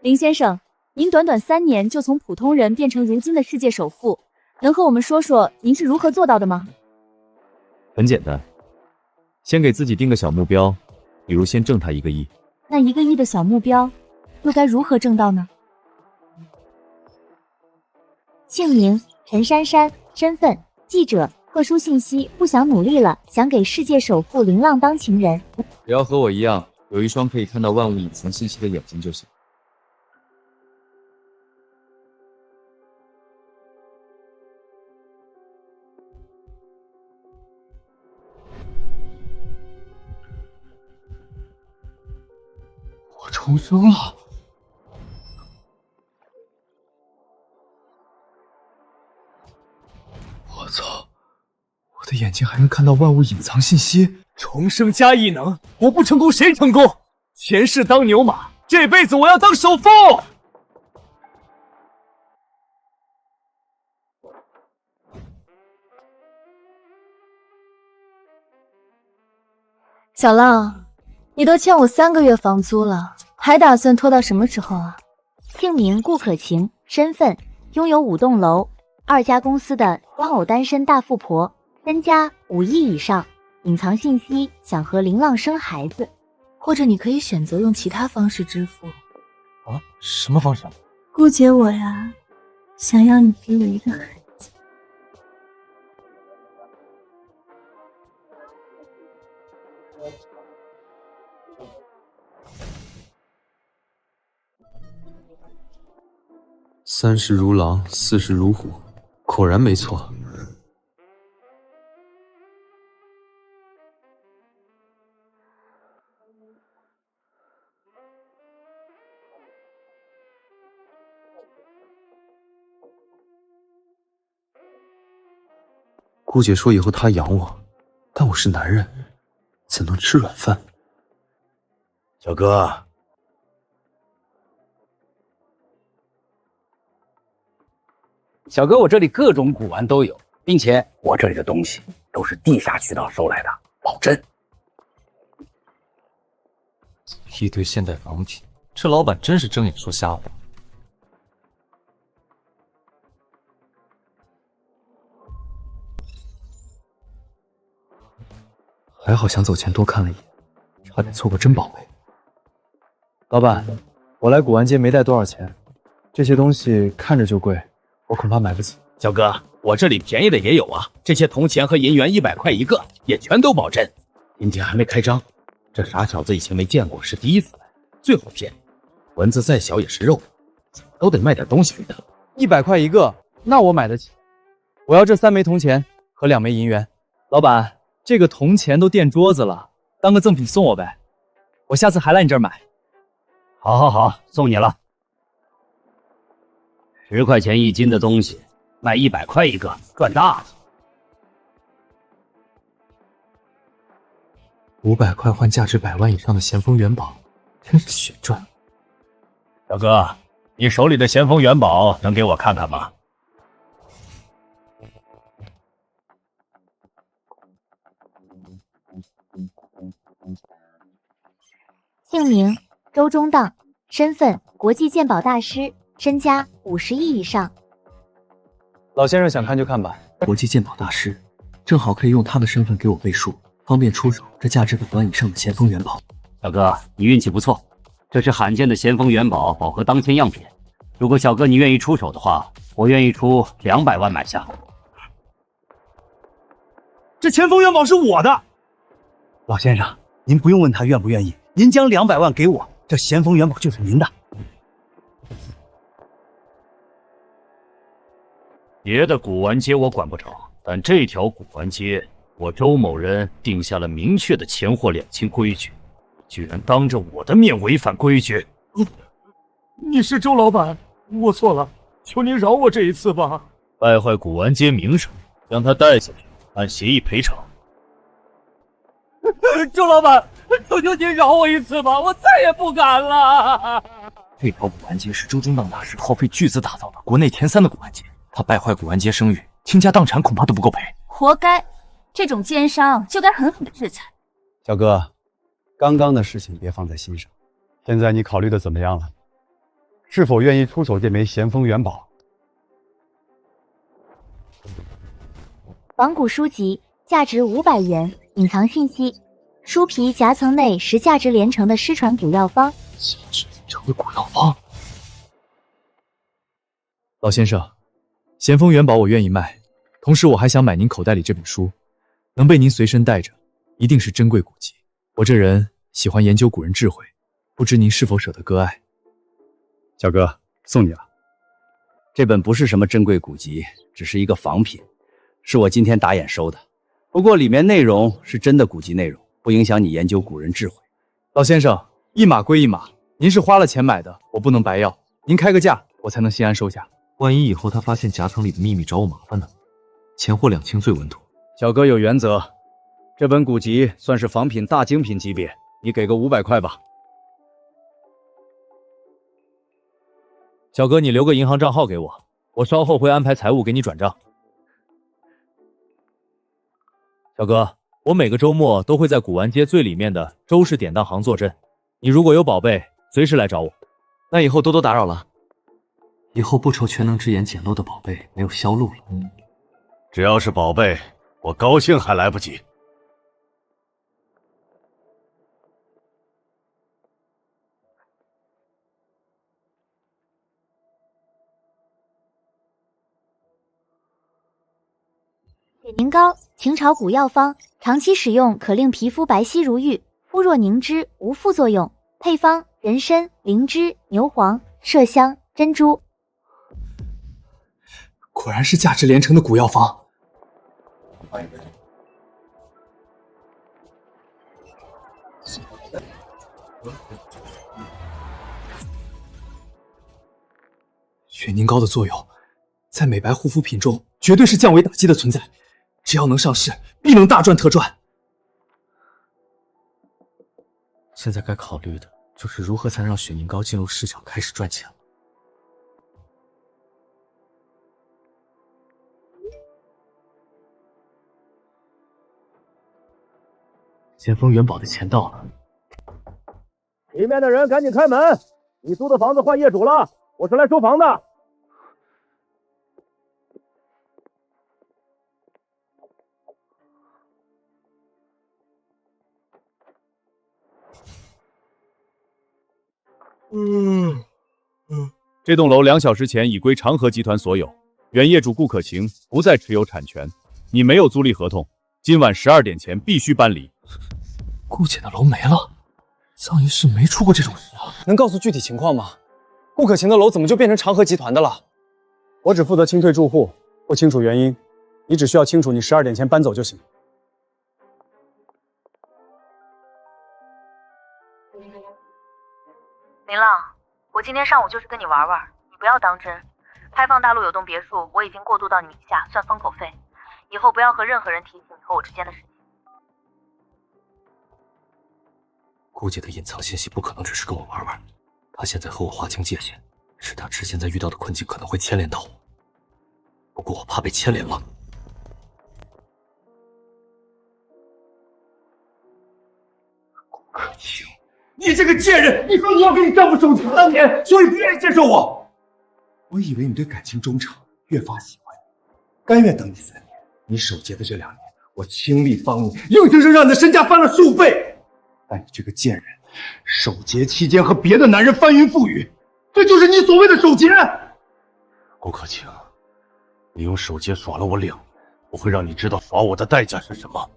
林先生，您短短3年就从普通人变成如今的世界首富，能和我们说说您是如何做到的吗？很简单，先给自己定个小目标，比如先挣他1个亿。那1个亿的小目标，又该如何挣到呢？姓名：陈珊珊，身份：记者，特殊信息：不想努力了，想给世界首富林浪当情人。只要和我一样，有一双可以看到万物隐藏信息的眼睛就行。我重生了！我操！我的眼睛还能看到万物隐藏信息，重生加异能，我不成功谁成功？前世当牛马，这辈子我要当首富！小浪，你都欠我3个月房租了，还打算拖到什么时候啊？姓名：顾可晴，身份：拥有5栋楼、2家公司的双偶单身大富婆，身家5亿以上。隐藏信息：想和林浪生孩子，或者你可以选择用其他方式支付。啊？什么方式？顾姐我呀，想要你给我一个孩子。30如狼，40如虎，果然没错。姑姐说以后她养我，但我是男人，怎能吃软饭？小哥，小哥，我这里各种古玩都有，并且我这里的东西都是地下渠道收来的，保真。一堆现代仿品，这老板真是睁眼说瞎话。还好想走前多看了一眼，差点错过真宝贝。老板，我来古玩街没带多少钱，这些东西看着就贵，我恐怕买不起。小哥，我这里便宜的也有啊，这些铜钱和银元100块一个，也全都保真。今天还没开张，这傻小子以前没见过，是第一次来，最好骗。蚊子再小也是肉，怎么都得卖点东西给他。100块一个，那我买得起。我要这3枚铜钱和2枚银元。老板，这个铜钱都垫桌子了，当个赠品送我呗。我下次还来你这儿买。好好好，送你了。10块钱1斤的东西，卖100块一个，赚大了。500块换价值100万以上的咸丰元宝，真是血赚。小哥，你手里的咸丰元宝能给我看看吗？姓名：周中档，身份：国际鉴宝大师，身家50亿以上。老先生想看就看吧。国际鉴宝大师，正好可以用他的身份给我背书，方便出手这价值100万以上的咸丰元宝。小哥，你运气不错，这是罕见的咸丰元宝宝盒当前样品。如果小哥你愿意出手的话，我愿意出200万买下。这咸丰元宝是我的。老先生，您不用问他愿不愿意，您将200万给我，这咸丰元宝就是您的。别的古玩街我管不着，但这条古玩街，我周某人定下了明确的钱货两清规矩，居然当着我的面违反规矩。你是周老板，我错了，求您饶我这一次吧。败坏古玩街名声，将他带下去，按协议赔偿。周老板，求求您饶我一次吧，我再也不敢了。这条古玩街是周中档大师耗费巨资打造的，国内前3的古玩街。他败坏古玩街声誉，倾家荡产恐怕都不够赔。活该，这种奸商就该狠狠的制裁。小哥，刚刚的事情别放在心上，现在你考虑的怎么样了？是否愿意出手这枚咸丰元宝？仿古书籍价值500元，隐藏信息：书皮夹层内是价值连城的失传古药方。成为古药方。老先生，咸丰元宝我愿意卖，同时我还想买您口袋里这本书，能被您随身带着，一定是珍贵古籍。我这人喜欢研究古人智慧，不知您是否舍得割爱？小哥，送你了。这本不是什么珍贵古籍，只是一个仿品，是我今天打眼收的。不过里面内容是真的古籍内容，不影响你研究古人智慧。老先生，一码归一码，您是花了钱买的，我不能白要，您开个价，我才能心安收下。万一以后他发现夹层里的秘密找我麻烦呢？钱货两清最稳妥。小哥有原则，这本古籍算是仿品大精品级别，你给个500块吧。小哥，你留个银行账号给我，我稍后会安排财务给你转账。小哥，我每个周末都会在古玩街最里面的周氏典当行坐镇，你如果有宝贝，随时来找我。那以后多多打扰了。以后不愁全能之眼捡漏的宝贝没有销路了。只要是宝贝，我高兴还来不及。血凝膏，秦朝古药方，长期使用可令皮肤白皙如玉，肤若凝脂，无副作用。配方：人参、灵芝、牛黄、麝香、珍珠。果然是价值连城的古药方。血凝膏的作用，在美白护肤品中绝对是降维打击的存在，只要能上市，必能大赚特赚。现在该考虑的就是如何才能让血凝膏进入市场开始赚钱了。咸丰元宝的钱到了，里面的人赶紧开门！你租的房子换业主了，我是来收房的。这栋楼2小时前已归长和集团所有，原业主顾可晴不再持有产权，你没有租赁合同，今晚12点前必须搬离。顾姐的楼没了，上一世没出过这种事啊！能告诉具体情况吗？顾可晴的楼怎么就变成长和集团的了？我只负责清退住户，不清楚原因。你只需要清楚你12点前搬走就行。林浪，我今天上午就是跟你玩玩，你不要当真。开放大陆有栋别墅，我已经过渡到你名下，算封口费。以后不要和任何人提起你和我之间的事情。顾姐的隐藏信息不可能只是跟我玩玩，她现在和我划清界限，是她之前在遇到的困境可能会牵连到我。不过我怕被牵连了。顾可晴，你这个贱人！你说你要跟你丈夫守情当年，所以不愿意接受我。我以为你对感情忠诚，越发喜欢你，甘愿等你3年。你守节的这2年，我倾力帮你，硬生生让你的身价翻了数倍。但你这个贱人，守节期间和别的男人翻云覆雨，这就是你所谓的守节。顾可晴，你用守节耍了我2年，我会让你知道耍我的代价是什么。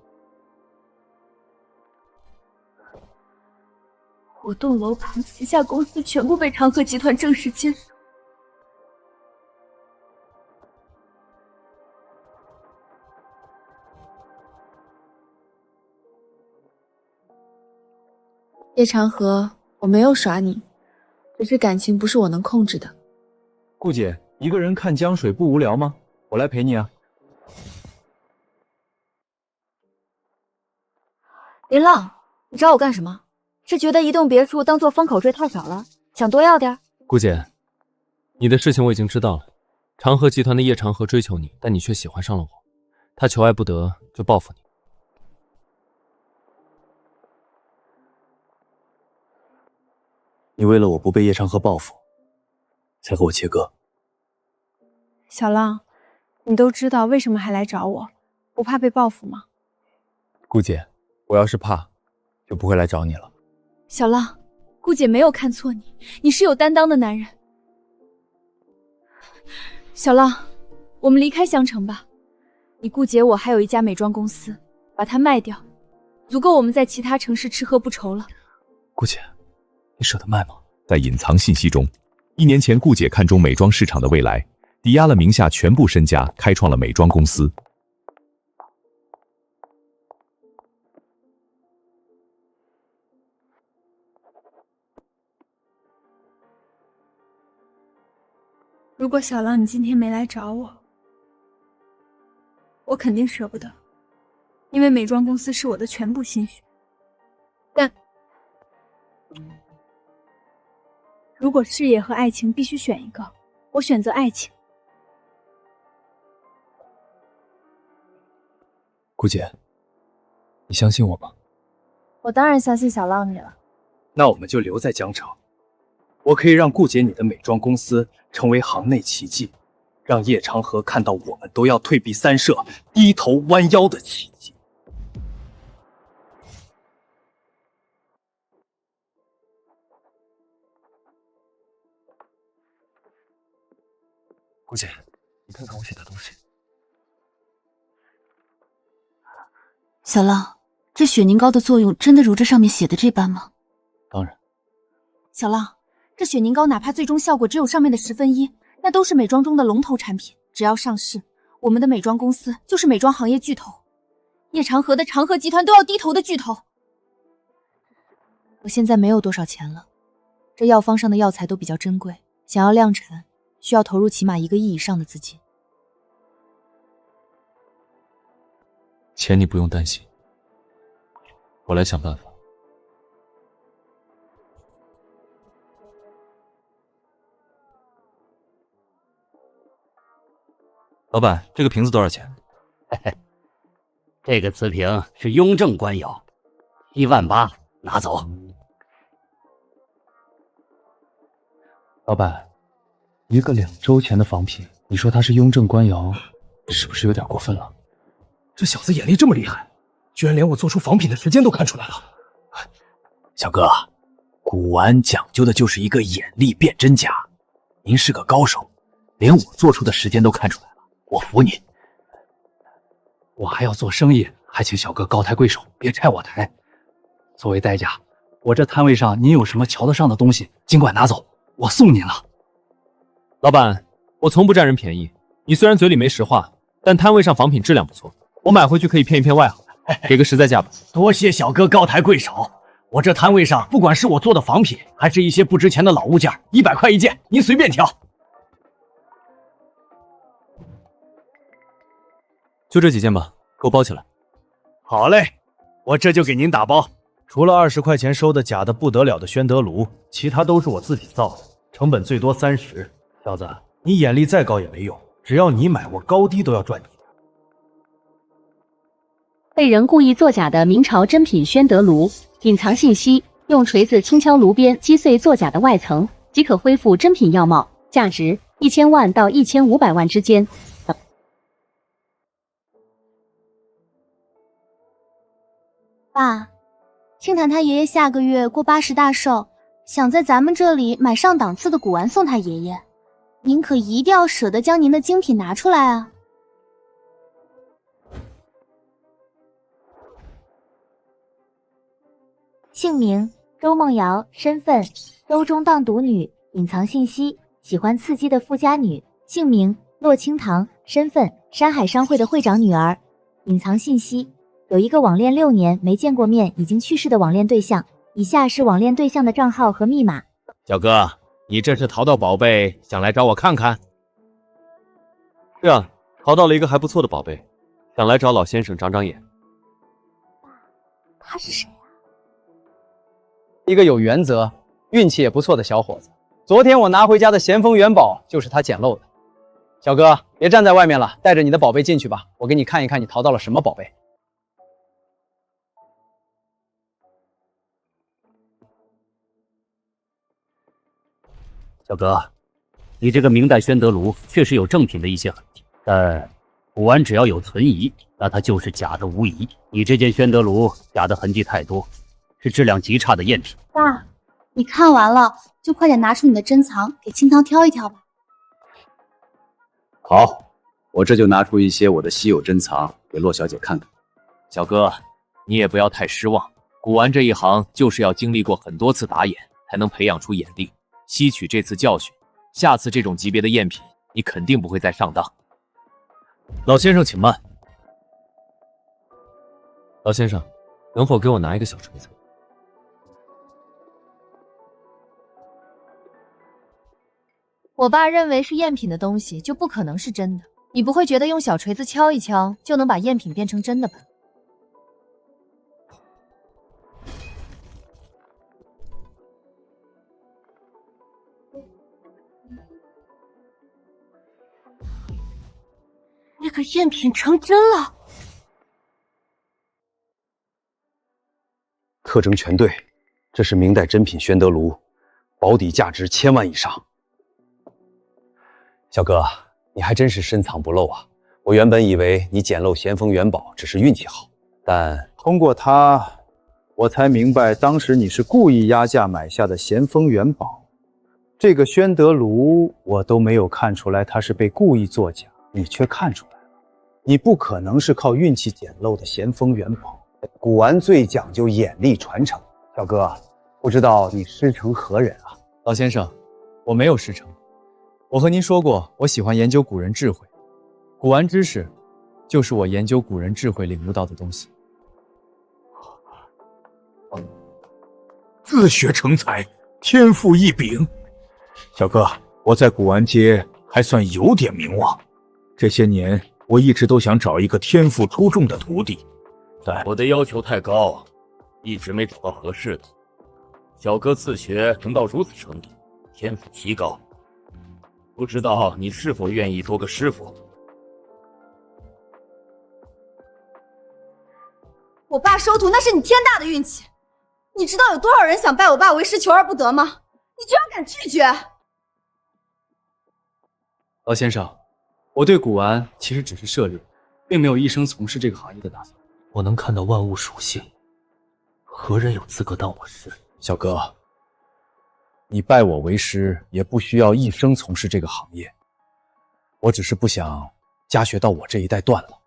我栋楼盘旗下公司全部被长和集团正式接手。叶长河，我没有耍你，只是感情不是我能控制的。顾姐，一个人看江水不无聊吗？我来陪你啊。林浪，你找我干什么？是觉得一栋别墅当做风口税太少了，想多要点？顾姐，你的事情我已经知道了。长和集团的叶长河追求你，但你却喜欢上了我，他求爱不得就报复你。你为了我不被叶长河报复，才和我切割。小浪，你都知道为什么还来找我，不怕被报复吗？顾姐，我要是怕，就不会来找你了。小浪，顾姐没有看错你，你是有担当的男人。小浪，我们离开香城吧。你顾姐我还有一家美妆公司，把它卖掉，足够我们在其他城市吃喝不愁了。顾姐，你舍得卖吗？在隐藏信息中，1年前顾姐看中美妆市场的未来，抵押了名下全部身家，开创了美妆公司。如果小浪你今天没来找我，我肯定舍不得，因为美妆公司是我的全部心血。但如果事业和爱情必须选一个，我选择爱情。顾姐，你相信我吗？我当然相信小浪你了。那我们就留在江城，我可以让顾姐你的美妆公司成为行内奇迹，让叶长河看到我们都要退避三舍、低头弯腰的奇迹。顾姐，你看看我写的东西。小浪，这雪凝膏的作用真的如这上面写的这般吗？当然。小浪，这雪凝膏哪怕最终效果只有上面的1/10，那都是美妆中的龙头产品，只要上市，我们的美妆公司就是美妆行业巨头，叶长河的长河集团都要低头的巨头。我现在没有多少钱了，这药方上的药材都比较珍贵，想要量产，需要投入起码1个亿以上的资金。钱你不用担心，我来想办法。老板，这个瓶子多少钱？嘿嘿，这个瓷瓶是雍正官窑，18000，拿走。老板，一个2周前的仿品，你说它是雍正官窑，是不是有点过分了？这小子眼力这么厉害，居然连我做出仿品的时间都看出来了。小哥，古玩讲究的就是一个眼力辨真假，您是个高手，连我做出的时间都看出来了，我服你。我还要做生意，还请小哥高抬贵手，别拆我台。作为代价，我这摊位上您有什么瞧得上的东西，尽管拿走，我送您了。老板，我从不占人便宜。你虽然嘴里没实话，但摊位上仿品质量不错，我买回去可以骗一骗外行，给个实在价吧。多谢小哥高抬贵手，我这摊位上不管是我做的仿品，还是一些不值钱的老物件，100块一件，您随便挑。就这几件吧，给我包起来。好嘞，我这就给您打包。除了20块钱收的假的不得了的宣德炉，其他都是我自己造的，成本最多30。小子，你眼力再高也没用，只要你买，我高低都要赚你的。被人故意作假的明朝珍品宣德炉，隐藏信息：用锤子轻敲炉边，击碎作假的外层，即可恢复真品样貌，价值1000万到1500万之间。爸，庆谈他爷爷下个月过80大寿，想在咱们这里买上档次的古玩送他爷爷，您可一定要舍得将您的精品拿出来啊！姓名：周梦瑶，身份：周中当赌女，隐藏信息：喜欢刺激的富家女。姓名：洛清堂，身份：山海商会的会长女儿。隐藏信息：有一个网恋6年没见过面已经去世的网恋对象，以下是网恋对象的账号和密码。小哥，你这是淘到宝贝，想来找我看看？是啊，淘到了一个还不错的宝贝，想来找老先生长长眼。他是谁啊？一个有原则、运气也不错的小伙子。昨天我拿回家的咸丰元宝就是他捡漏的。小哥，别站在外面了，带着你的宝贝进去吧，我给你看一看你淘到了什么宝贝。小哥，你这个明代宣德炉确实有正品的一些痕迹，但古玩只要有存疑，那它就是假的无疑。你这件宣德炉假的痕迹太多，是质量极差的赝品。爸，你看完了就快点拿出你的珍藏，给清汤挑一挑吧。好，我这就拿出一些我的稀有珍藏给洛小姐看看。小哥，你也不要太失望，古玩这一行就是要经历过很多次打眼，才能培养出眼力，吸取这次教训，下次这种级别的赝品，你肯定不会再上当。老先生，请慢。老先生，能否给我拿一个小锤子？我爸认为是赝品的东西就不可能是真的，你不会觉得用小锤子敲一敲就能把赝品变成真的吧？那个赝品成真了。特征全对，这是明代珍品宣德炉，保底价值1000万以上。小哥，你还真是深藏不露啊！我原本以为你捡漏咸丰元宝只是运气好，但通过它，我才明白当时你是故意压价买下的咸丰元宝。这个宣德炉我都没有看出来它是被故意作假，你却看出来了。你不可能是靠运气捡漏的咸丰元宝。古玩最讲究眼力传承，小哥，不知道你师承何人啊？老先生，我没有师承。我和您说过，我喜欢研究古人智慧，古玩知识就是我研究古人智慧领悟到的东西。自学成才，天赋异禀。小哥，我在古玩界还算有点名望，这些年我一直都想找一个天赋出众的徒弟，但我的要求太高，一直没找到合适的。小哥自学能到如此程度，天赋极高，不知道你是否愿意多个师傅？我爸收徒那是你天大的运气，你知道有多少人想拜我爸为师求而不得吗？你居然敢拒绝！老先生，我对古玩其实只是涉猎，并没有一生从事这个行业的打算。我能看到万物属性，何人有资格当我师？小哥，你拜我为师也不需要一生从事这个行业，我只是不想家学到我这一代断了。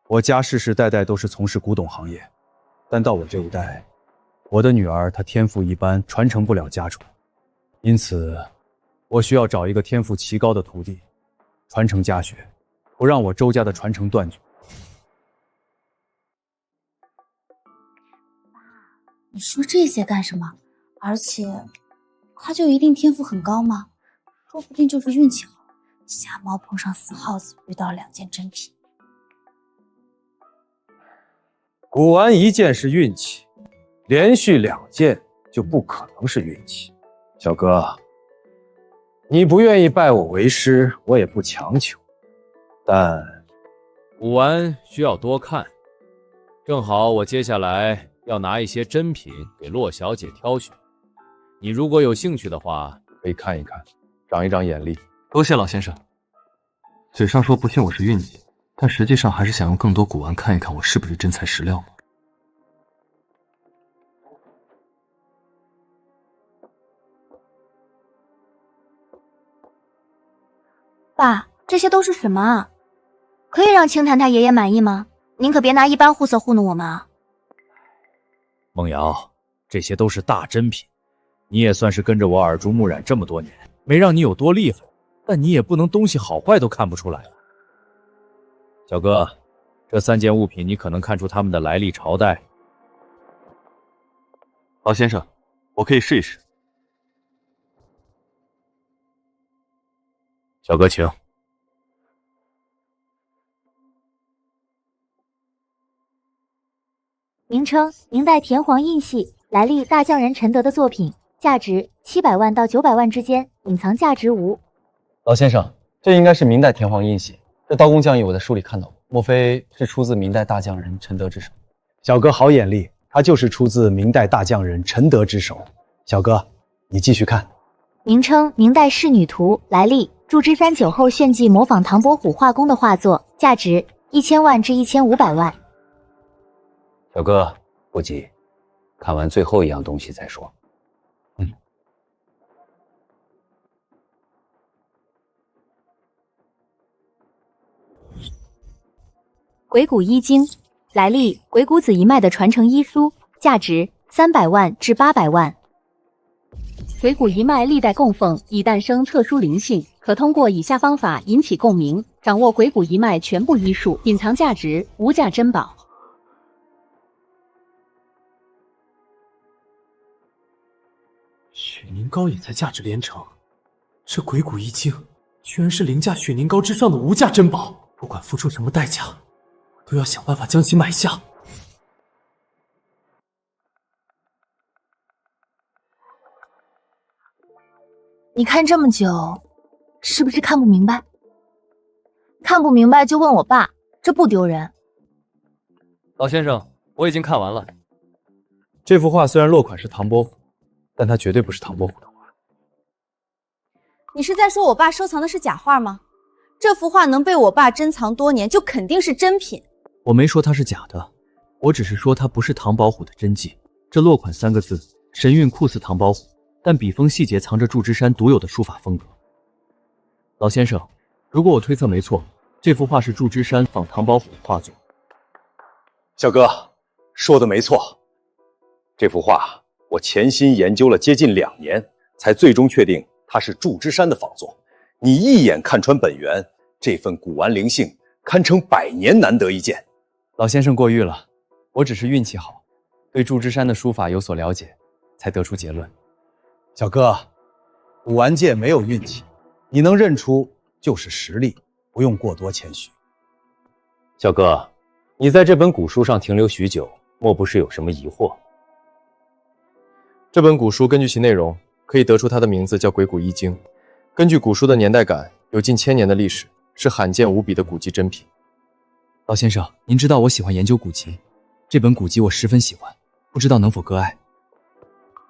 我家世世代代都是从事古董行业，但到我这一代，我的女儿她天赋一般，传承不了家传，因此我需要找一个天赋奇高的徒弟，传承家学，不让我周家的传承断绝。你说这些干什么？而且，他就一定天赋很高吗？说不定就是运气好，瞎猫碰上死耗子，遇到2件真品。古玩1件是运气，连续2件就不可能是运气。小哥，你不愿意拜我为师，我也不强求，但古玩需要多看，正好我接下来要拿一些珍品给洛小姐挑选，你如果有兴趣的话，可以看一看，长一长眼力。多谢老先生。嘴上说不信我是运气，但实际上还是想用更多古玩看一看我是不是真材实料吗？爸，这些都是什么啊？可以让青檀他爷爷满意吗？您可别拿一般货色糊弄我们啊！梦瑶，这些都是大珍品，你也算是跟着我耳濡目染这么多年，没让你有多厉害，但你也不能东西好坏都看不出来啊。小哥，这3件物品你可能看出它们的来历朝代。老先生，我可以试一试。小哥，请。名称：明代田黄印系，来历大匠人陈德的作品，价值700万到900万之间，隐藏价值无。老先生，这应该是明代田黄印系，这刀工匠艺我在书里看到过，莫非是出自明代大匠人陈德之手？小哥好眼力，他就是出自明代大匠人陈德之手。小哥，你继续看。名称：明代仕女图，来历：祝枝山酒后炫技模仿唐伯虎画工的画作，价值1000万至1500万。小哥，不急，看完最后一样东西再说。鬼谷医经，来历：鬼谷子一脉的传承医书，价值300万至800万。鬼谷一脉历代供奉，已诞生特殊灵性，可通过以下方法引起共鸣，掌握鬼谷一脉全部医术，隐藏价值，无价珍宝。雪凝膏也在价值连城，这鬼谷一经居然是凌驾雪凝膏之上的无价珍宝，不管付出什么代价，我都要想办法将其买下。你看这么久，是不是看不明白？看不明白就问我爸，这不丢人。老先生，我已经看完了。这幅画虽然落款是唐伯虎，但它绝对不是唐伯虎的画。你是在说我爸收藏的是假画吗？这幅画能被我爸珍藏多年，就肯定是真品。我没说它是假的，我只是说它不是唐宝虎的真迹。这落款3个字，神韵酷似唐宝虎，但笔锋细节藏着祝枝山独有的书法风格。老先生，如果我推测没错，这幅画是祝枝山仿唐宝虎的画作。小哥说的没错，这幅画我潜心研究了接近2年，才最终确定它是祝枝山的仿作。你一眼看穿本源，这份古玩灵性堪称100年难得一见。老先生过誉了，我只是运气好，对祝枝山的书法有所了解，才得出结论。小哥，古玩界没有运气，你能认出就是实力，不用过多谦虚。小哥，你在这本古书上停留许久，莫不是有什么疑惑？这本古书根据其内容，可以得出它的名字叫《鬼谷医经》。根据古书的年代感，有近1000年的历史，是罕见无比的古籍珍品。老先生，您知道我喜欢研究古籍，这本古籍我十分喜欢，不知道能否割爱？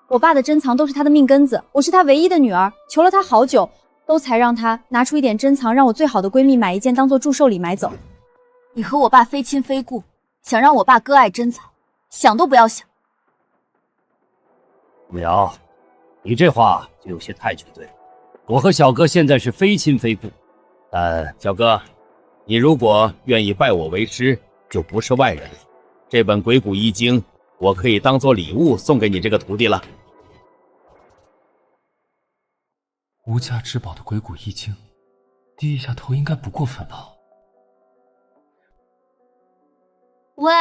我爸的珍藏都是他的命根子，我是他唯一的女儿，求了他好久，都才让他拿出一点珍藏，让我最好的闺蜜买一件当做祝寿礼买走。你和我爸非亲非故，想让我爸割爱珍藏，想都不要想。苗，你这话就有些太绝对了。我和小哥现在是非亲非故，但小哥，你如果愿意拜我为师，就不是外人了。这本《鬼谷医经》，我可以当做礼物送给你这个徒弟了。无价之宝的《鬼谷医经》，低一下头应该不过分吧？喂，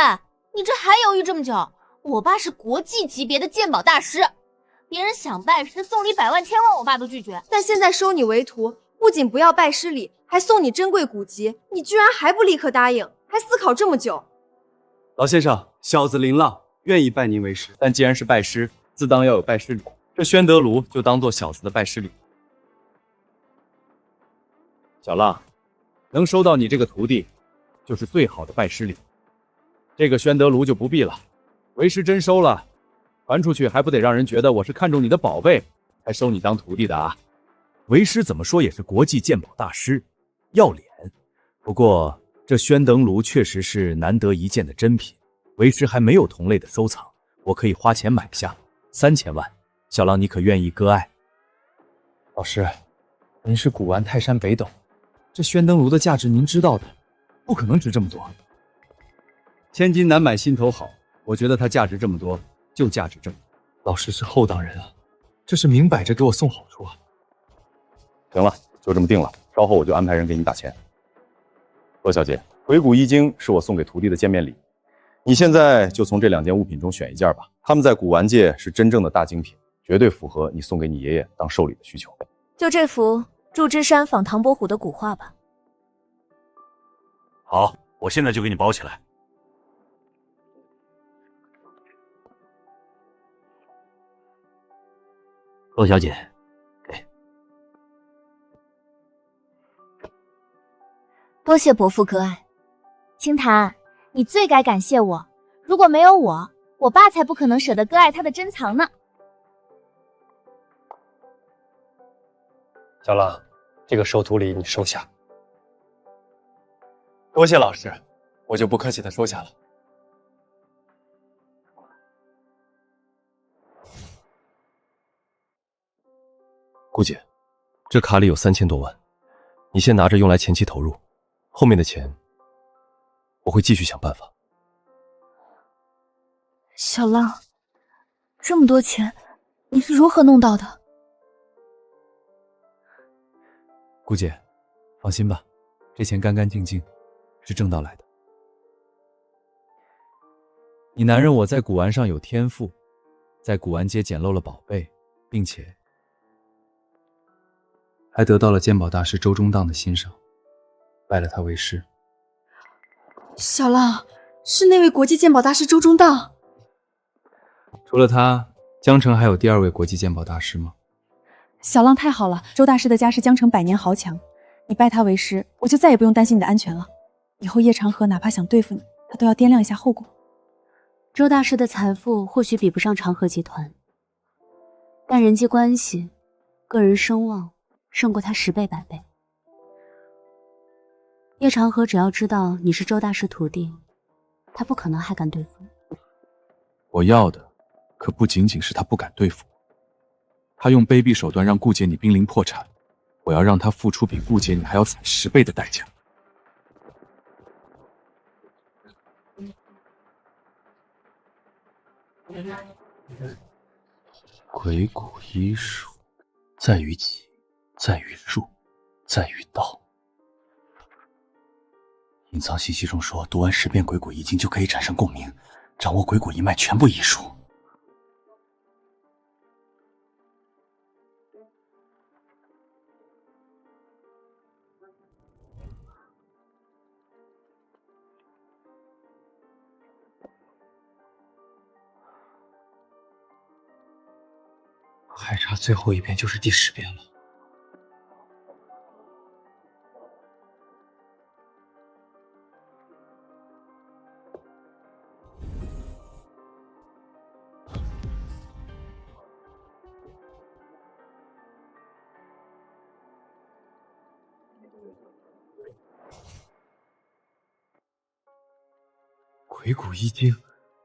你这还犹豫这么久？我爸是国际级别的鉴宝大师，别人想拜师送礼100万千万，我爸都拒绝。但现在收你为徒，不仅不要拜师礼，还送你珍贵古籍，你居然还不立刻答应，还思考这么久。老先生，小子林浪愿意拜您为师，但既然是拜师，自当要有拜师礼。这宣德炉就当做小子的拜师礼。小浪，能收到你这个徒弟，就是最好的拜师礼。这个宣德炉就不必了，为师真收了，传出去还不得让人觉得我是看中你的宝贝才收你当徒弟的啊？为师怎么说也是国际鉴宝大师，要脸。不过这宣德炉确实是难得一见的珍品，为师还没有同类的收藏，我可以花钱买下3000万。小浪，你可愿意割爱？老师，您是古玩泰山北斗，这宣灯炉的价值您知道的，不可能值这么多。千金难买心头好，我觉得它价值这么多，就价值这么多。老师是厚道人啊，这是明摆着给我送好处啊。行了，就这么定了，稍后我就安排人给你打钱。罗小姐，《鬼谷医经》是我送给徒弟的见面礼，你现在就从这2件物品中选一件吧，他们在古玩界是真正的大精品，绝对符合你送给你爷爷当寿礼的需求。就这幅祝枝山仿唐伯虎的古画吧。好，我现在就给你包起来。罗小姐，多谢伯父割爱。青檀，你最该感谢我，如果没有我，我爸才不可能舍得割爱他的珍藏呢。小浪，这个授徒礼你收下。多谢老师，我就不客气的收下了。顾姐，这卡里有3000多万，你先拿着用来前期投入，后面的钱我会继续想办法。小浪，这么多钱，你是如何弄到的？顾姐，放心吧，这钱干干净净，是挣到来的。你男人我在古玩上有天赋，在古玩街捡漏了宝贝，并且还得到了鉴宝大师周中荡的欣赏，拜了他为师。小浪，是那位国际鉴宝大师周中荡。除了他，江城还有第2位国际鉴宝大师吗？小浪太好了，周大师的家是江城百年豪强，你拜他为师，我就再也不用担心你的安全了。以后叶长河哪怕想对付你，他都要掂量一下后果。周大师的财富或许比不上长河集团，但人际关系、个人声望胜过他10倍100倍。叶长河只要知道你是周大师徒弟，他不可能还敢对付你。我要的可不仅仅是他不敢对付我，他用卑鄙手段让顾姐你濒临破产，我要让他付出比顾姐你还要惨10倍的代价。鬼谷医术，在于己，在于术，在于道。隐藏信息中说，读完10遍鬼谷易经就可以产生共鸣，掌握鬼谷一脉全部医术。还差最后1遍就是第10遍了。鬼谷易经，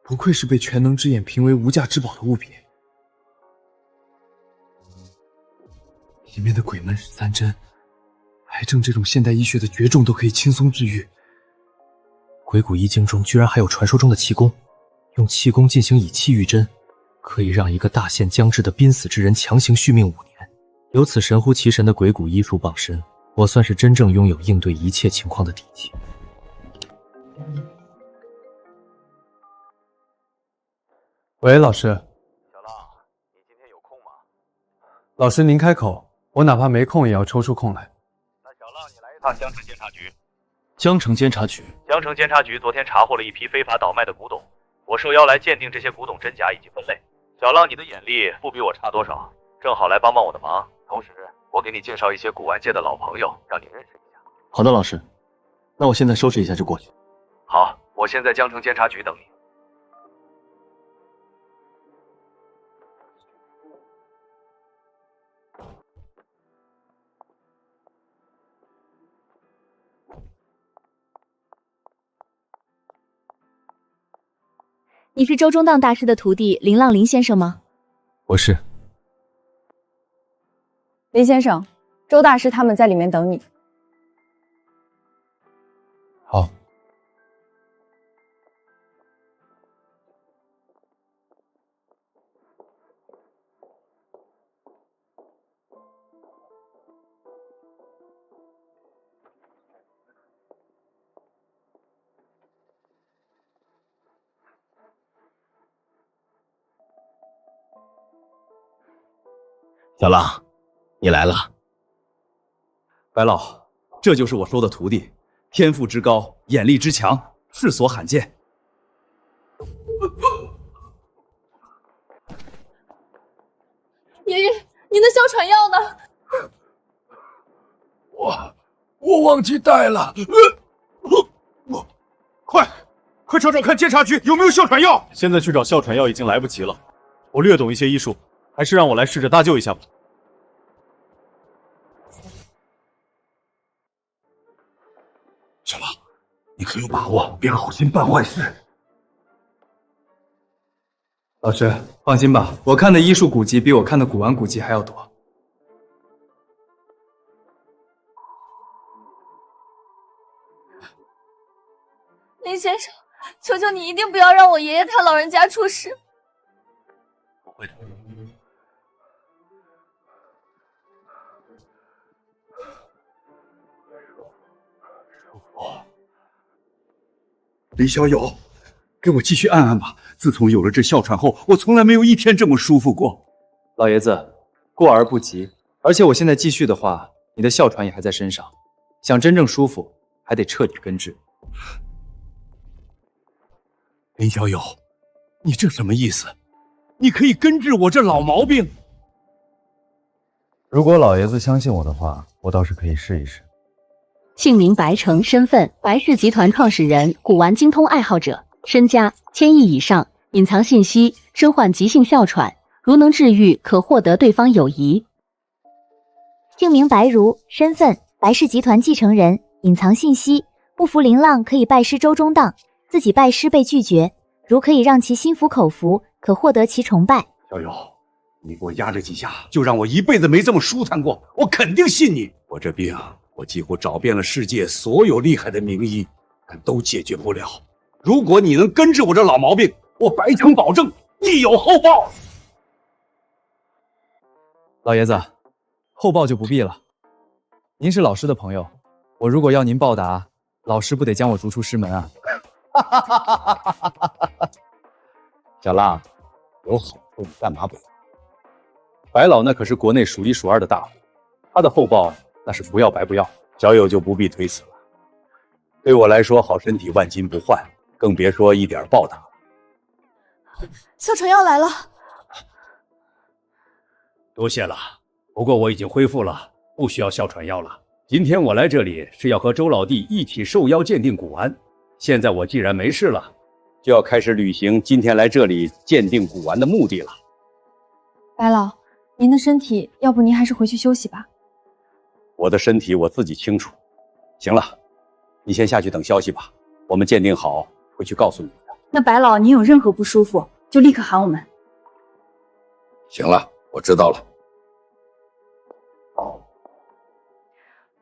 不愧是被全能之眼评为无价之宝的物品。里面的鬼门13针，癌症这种现代医学的绝症都可以轻松治愈。鬼谷易经中居然还有传说中的气功，用气功进行以气御针，可以让一个大限将至的濒死之人强行续命5年。有此神乎其神的鬼谷医术傍身，我算是真正拥有应对一切情况的底气。喂，老师。小浪，你今天有空吗？老师您开口，我哪怕没空也要抽出空来。那小浪，你来一趟江城监察局。江城监察局，江城监察局昨天查获了一批非法倒卖的古董，我受邀来鉴定这些古董真假以及分类。小浪，你的眼力不比我差多少，正好来帮帮我的忙。同时，我给你介绍一些古玩界的老朋友，让你认识一下。好的，老师。那我现在收拾一下就过去。好，我先在江城监察局等你。你是周中荡大师的徒弟林浪林先生吗？我是。林先生，周大师他们在里面等你。好。小浪，你来了。白老，这就是我说的徒弟，天赋之高，眼力之强，世所罕见。爷爷，您的哮喘药呢？我忘记带了。快找找看监察局有没有哮喘药。现在去找哮喘药已经来不及了。我略懂一些医术，还是让我来试着搭救一下吧。你可有把握，别好心办坏事。老师放心吧，我看的医术古籍比我看的古玩古籍还要多。林先生，求求你一定不要让我爷爷他老人家出事。不会的。林小友，给我继续按按吧。自从有了这哮喘后，我从来没有一天这么舒服过。老爷子，过而不及。而且我现在继续的话，你的哮喘也还在身上，想真正舒服，还得彻底根治。林小友，你这什么意思？你可以根治我这老毛病？如果老爷子相信我的话，我倒是可以试一试。姓名白成，身份白氏集团创始人，古玩精通爱好者，身家1000亿以上。隐藏信息：身患急性哮喘，如能治愈，可获得对方友谊。姓名白如，身份白氏集团继承人。隐藏信息：不服凌浪可以拜师周中荡，自己拜师被拒绝，如可以让其心服口服，可获得其崇拜。小友，你给我压这几下，就让我一辈子没这么舒坦过，我肯定信你。我这病，我几乎找遍了世界所有厉害的名医，但都解决不了。如果你能根治我这老毛病，我白城保证必有厚报。老爷子，厚报就不必了。您是老师的朋友，我如果要您报答，老师不得将我逐出师门啊？小浪，有好处你干嘛不要？白老那可是国内数1数2的大户，他的厚报那是不要白不要。小友就不必推辞了。对我来说，好身体万金不换，更别说一点报答了。哮喘药来了，多谢了。不过我已经恢复了，不需要哮喘药了。今天我来这里是要和周老弟一起受邀鉴定古玩。现在我既然没事了，就要开始履行今天来这里鉴定古玩的目的了。白老，您的身体，要不您还是回去休息吧。我的身体我自己清楚。行了，你先下去等消息吧，我们鉴定好会去告诉你的。那白老，您有任何不舒服，就立刻喊我们。行了，我知道了。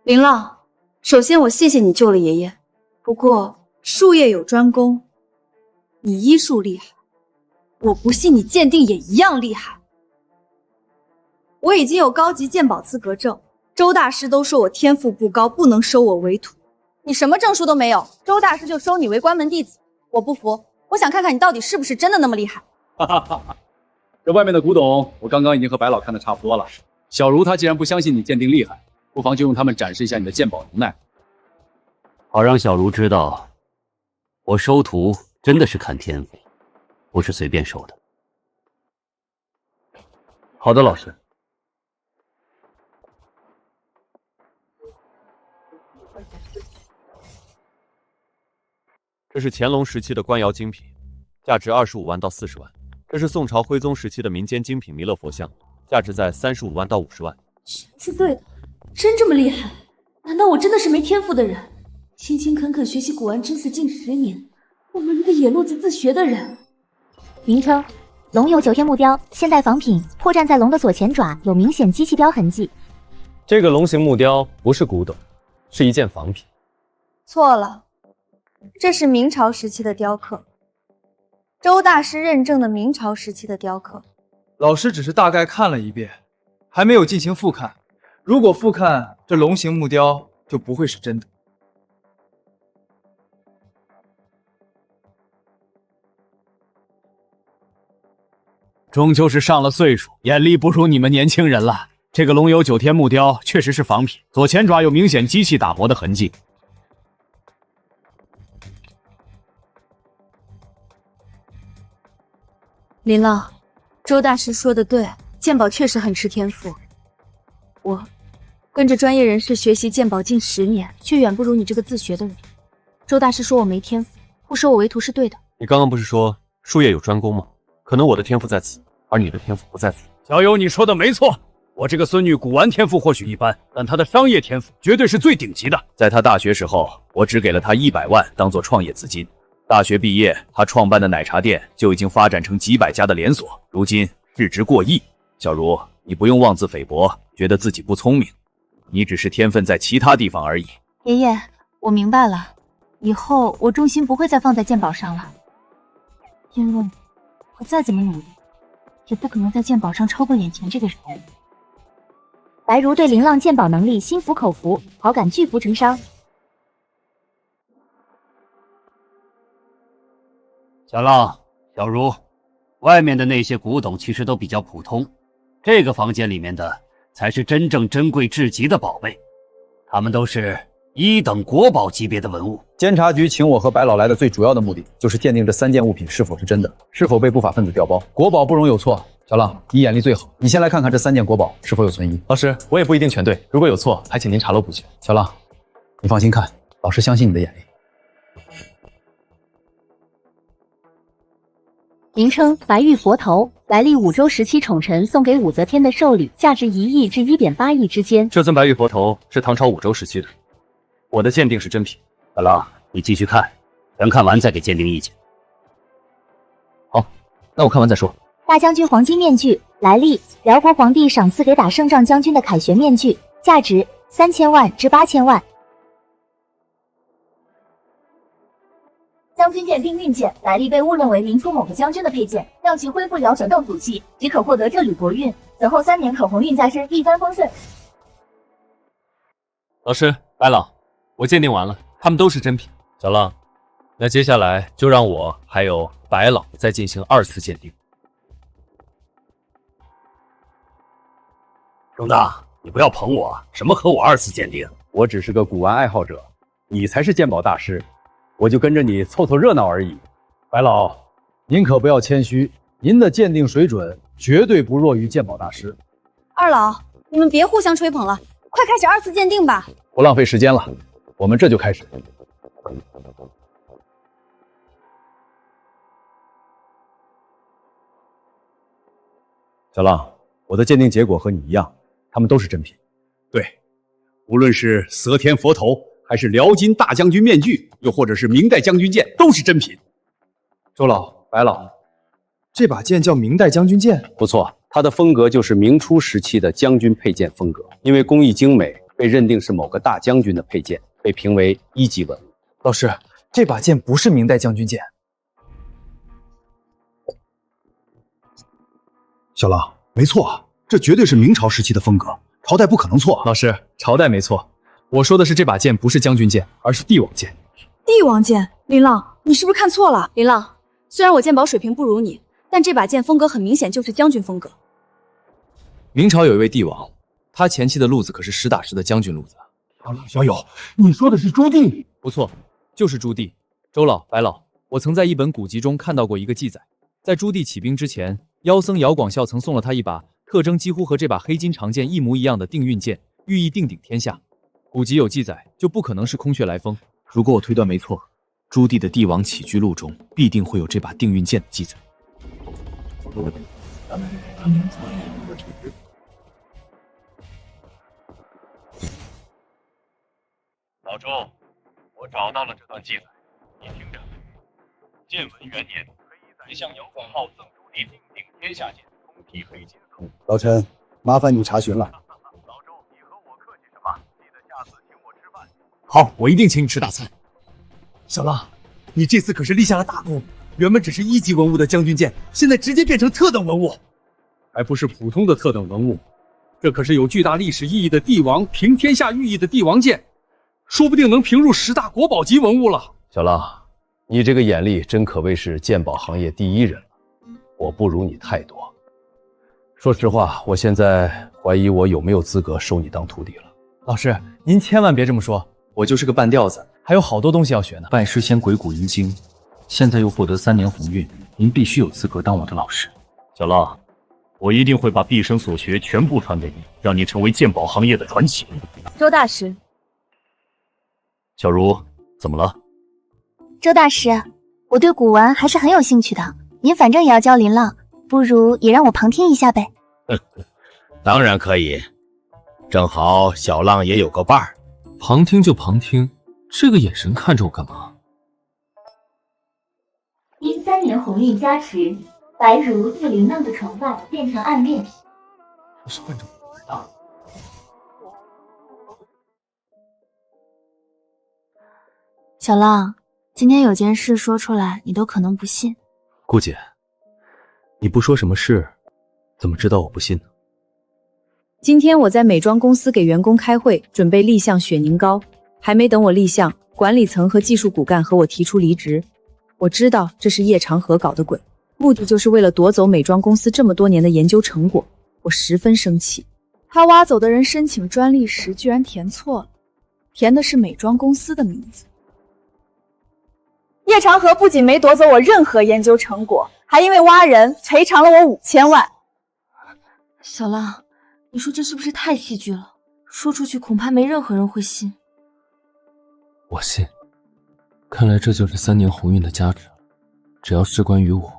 林浪，首先我谢谢你救了爷爷，不过术业有专攻，你医术厉害，我不信你鉴定也一样厉害。我已经有高级鉴宝资格证，周大师都说我天赋不高，不能收我为徒。你什么证书都没有，周大师就收你为关门弟子，我不服，我想看看你到底是不是真的那么厉害。哈哈哈哈！这外面的古董，我刚刚已经和白老看的差不多了。小茹她既然不相信你鉴定厉害，不妨就用它们展示一下你的鉴宝能耐，好让小茹知道，我收徒真的是看天赋，不是随便收的。好的，老师。这是乾隆时期的官窑精品，价值25万到40万。这是宋朝徽宗时期的民间精品弥勒佛像，价值在35万到50万。是对的，真这么厉害？难道我真的是没天赋的人？勤勤恳恳学习古玩知识近10年，我们一个野路子自学的人。名称：龙有9天木雕，现代仿品，破绽在龙的左前爪有明显机器雕痕迹。这个龙形木雕不是古董，是一件仿品。错了，这是明朝时期的雕刻，周大师认证的明朝时期的雕刻。老师只是大概看了一遍，还没有进行复看。如果复看，这龙形木雕就不会是真的。终究是上了岁数，眼力不如你们年轻人了。这个龙有9天木雕确实是仿品，左前爪有明显机器打磨的痕迹。林浪，周大师说的对，鉴宝确实很吃天赋。我跟着专业人士学习鉴宝近10年，却远不如你这个自学的人。周大师说我没天赋，不收我为徒是对的。你刚刚不是说术业有专攻吗？可能我的天赋在此，而你的天赋不在此。小友，你说的没错，我这个孙女古玩天赋或许一般，但她的商业天赋绝对是最顶级的。在她大学时候，我只给了她100万当做创业资金。大学毕业，她创办的奶茶店就已经发展成几百家的连锁，如今市值过亿。小茹，你不用妄自菲薄，觉得自己不聪明，你只是天分在其他地方而已。爷爷，我明白了，以后我重心不会再放在鉴宝上了，因为我再怎么努力，也不可能在鉴宝上超过眼前这个人。白如对林浪鉴宝能力心服口服，好感巨幅成伤。小浪、小茹，外面的那些古董其实都比较普通，这个房间里面的才是真正珍贵至极的宝贝，它们都是1等国宝级别的文物。监察局请我和白老来的最主要的目的，就是鉴定这3件物品是否是真的，是否被不法分子调包。国宝不容有错。小浪，你眼力最好，你先来看看这3件国宝是否有存疑。老师，我也不一定全对，如果有错，还请您查漏补全。小浪，你放心看，老师相信你的眼力。名称白玉佛头，来历5周时期宠臣送给武则天的寿礼，价值1亿至1.8亿之间。这尊白玉佛头是唐朝5周时期的，我的鉴定是真品。小浪，你继续看，全看完再给鉴定意见。好，那我看完再说。大将军黄金面具，来历辽国皇帝赏赐给打胜仗将军的凯旋面具，价值3000万至8000万。将军剑定运剑，来历被误认为明初某个将军的佩剑，让其恢复尧者斗祖气，即可获得这缕国运。此后3年可鸿运加身，一帆风顺。老师，白老，我鉴定完了，他们都是真品。小浪，那接下来就让我还有白老再进行2次鉴定。钟大，你不要捧我，什么和我2次鉴定？我只是个古玩爱好者，你才是鉴宝大师，我就跟着你凑凑热闹而已。白老，您可不要谦虚，您的鉴定水准绝对不弱于鉴宝大师。二老，你们别互相吹捧了，快开始2次鉴定吧。不浪费时间了，我们这就开始。小浪，我的鉴定结果和你一样，他们都是真品。对，无论是佘天佛头，还是辽金大将军面具，又或者是明代将军剑，都是真品。周老、白老，这把剑叫明代将军剑？不错，它的风格就是明初时期的将军佩剑风格，因为工艺精美，被认定是某个大将军的佩剑，被评为1级文物。老师，这把剑不是明代将军剑。小浪，没错，这绝对是明朝时期的风格，朝代不可能错。老师，朝代没错，我说的是这把剑不是将军剑，而是帝王剑。帝王剑？林浪，你是不是看错了？林浪，虽然我鉴宝水平不如你，但这把剑风格很明显就是将军风格。明朝有一位帝王，他前期的路子可是实打实的将军路子。小友，你说的是朱棣？不错，就是朱棣。周老、白老，我曾在一本古籍中看到过一个记载，在朱棣起兵之前，妖僧姚广孝曾送了他一把特征几乎和这把黑金长剑一模一样的定运剑，寓意定鼎天下。古籍有记载，就不可能是空穴来风。如果我推断没错，朱棣的帝王起居录中必定会有这把定运剑的记载。老周，我找到了这段记载，你听着。建文元年，黑向姚广浩赠朱棣定鼎天下剑，通体黑金。老陈，麻烦你查询了。老周，你和我客气什么？记得下次请我吃饭。好，我一定请你吃大餐。小浪，你这次可是立下了大功，原本只是1级文物的将军剑，现在直接变成特等文物，还不是普通的特等文物，这可是有巨大历史意义的帝王平天下寓意的帝王剑，说不定能评入10大国宝级文物了。小浪，你这个眼力真可谓是鉴宝行业第1人了，我不如你太多。说实话，我现在怀疑我有没有资格收你当徒弟了。老师，您千万别这么说，我就是个半吊子，还有好多东西要学呢。拜师先鬼谷一经，现在又获得3年鸿运，您必须有资格当我的老师。小浪，我一定会把毕生所学全部传给你，让你成为鉴宝行业的传奇。周大师，小茹，怎么了？周大师，我对古玩还是很有兴趣的，您反正也要教林浪，不如也让我旁听一下呗。当然可以，正好小浪也有个伴儿。旁听就旁听，这个眼神看着我干嘛？因3年鸿运加持，白如对林浪的崇拜变成暗恋。我是换种不知道。小浪，今天有件事说出来，你都可能不信。顾姐，你不说什么事，怎么知道我不信呢？今天我在美妆公司给员工开会，准备立项雪凝膏，还没等我立项，管理层和技术骨干和我提出离职。我知道这是叶长河搞的鬼，目的就是为了夺走美妆公司这么多年的研究成果。我十分生气。他挖走的人申请专利时居然填错了，填的是美妆公司的名字。叶长河不仅没夺走我任何研究成果，还因为挖人赔偿了我5000万。小浪，你说这是不是太戏剧了？说出去恐怕没任何人会信。我信，看来这就是3年鸿运的加持了。只要事关于我，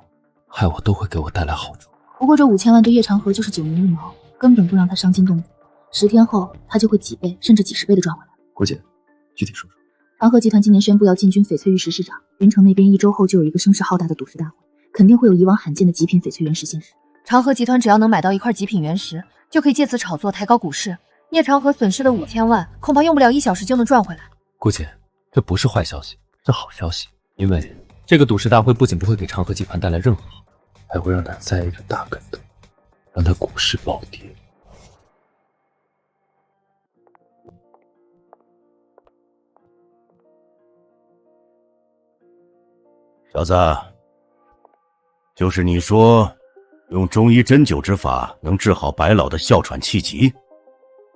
害我都会给我带来好处。不过这5000万对叶长河就是9牛1毛，根本不让他伤筋动骨。10天后，他就会几倍甚至几十倍的赚回来。郭姐，具体说说。长河集团今年宣布要进军翡翠玉石市场，云城那边1周后就有一个声势浩大的赌石大会，肯定会有以往罕见的极品翡翠原石现世。长河集团只要能买到一块极品原石，就可以借此炒作抬高股市。叶长河损失的5000万，恐怕用不了1小时就能赚回来。顾姐，这不是坏消息，是好消息。因为这个赌石大会不仅不会给长河集团带来任何好，还会让他栽一个大跟头，让他股市暴跌。小子，就是你说用中医针灸之法能治好白老的哮喘气急？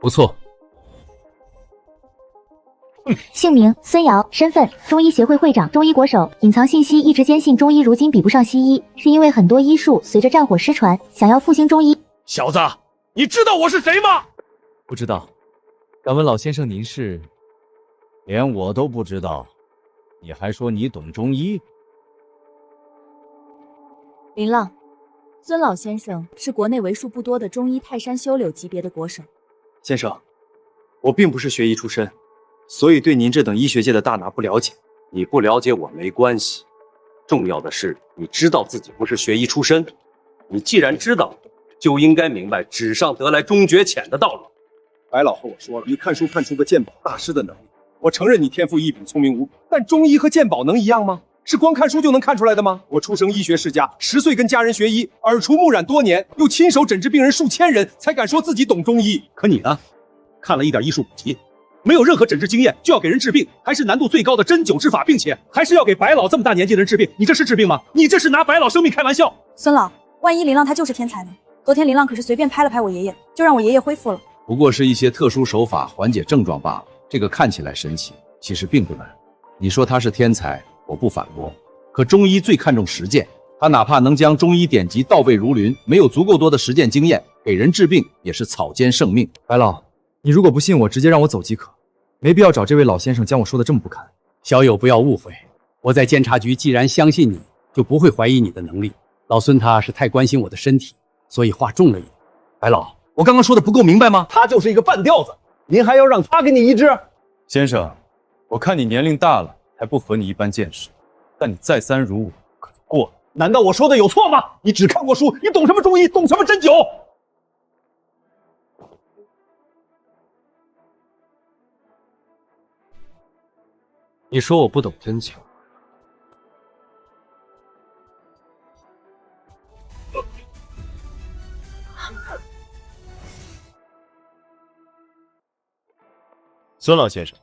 不错。姓名孙瑶，身份中医协会会长、中医国手。隐藏信息：一直坚信中医如今比不上西医，是因为很多医术随着战火失传，想要复兴中医。小子，你知道我是谁吗？不知道。敢问老先生您是？连我都不知道，你还说你懂中医？林浪，孙老先生是国内为数不多的中医泰山修柳级别的国手。先生，我并不是学医出身，所以对您这等医学界的大拿不了解。你不了解我没关系，重要的是你知道自己不是学医出身。你既然知道，就应该明白纸上得来终觉浅的道理。白老和我说了，你看书看出个鉴宝大师的能力。我承认你天赋异禀，聪明无比，但中医和鉴宝能一样吗？是光看书就能看出来的吗？我出生医学世家，10岁跟家人学医，耳濡目染多年，又亲手诊治病人数千人，才敢说自己懂中医。可你呢？看了一点医术古籍，没有任何诊治经验，就要给人治病，还是难度最高的针灸之法，并且还是要给白老这么大年纪的人治病，你这是治病吗？你这是拿白老生命开玩笑！孙老，万一林浪他就是天才呢？昨天林浪可是随便拍了拍我爷爷，就让我爷爷恢复了。不过是一些特殊手法缓解症状罢了，这个看起来神奇，其实并不难。你说他是天才，我不反驳。可中医最看重实践，他哪怕能将中医典籍倒背如林，没有足够多的实践经验，给人治病也是草菅生命。白老，你如果不信我，直接让我走即可，没必要找这位老先生将我说的这么不堪。小友不要误会，我在监察局既然相信你，就不会怀疑你的能力。老孙他是太关心我的身体，所以话重了一点。白老，我刚刚说的不够明白吗？他就是一个半吊子，您还要让他给你医治？先生，我看你年龄大了，还不合你一般见识，但你再三辱我，可就过了。难道我说的有错吗？你只看过书，你懂什么中医，懂什么针灸？你说我不懂针灸，孙老先生，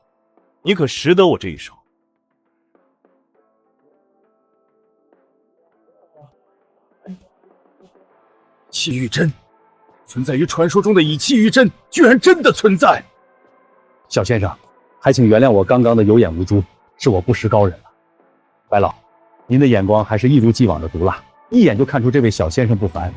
你可识得我这一手。气玉针，存在于传说中的以气玉针，居然真的存在。小先生，还请原谅我刚刚的有眼无珠，是我不识高人了。白老，您的眼光还是一如既往的毒辣，一眼就看出这位小先生不凡。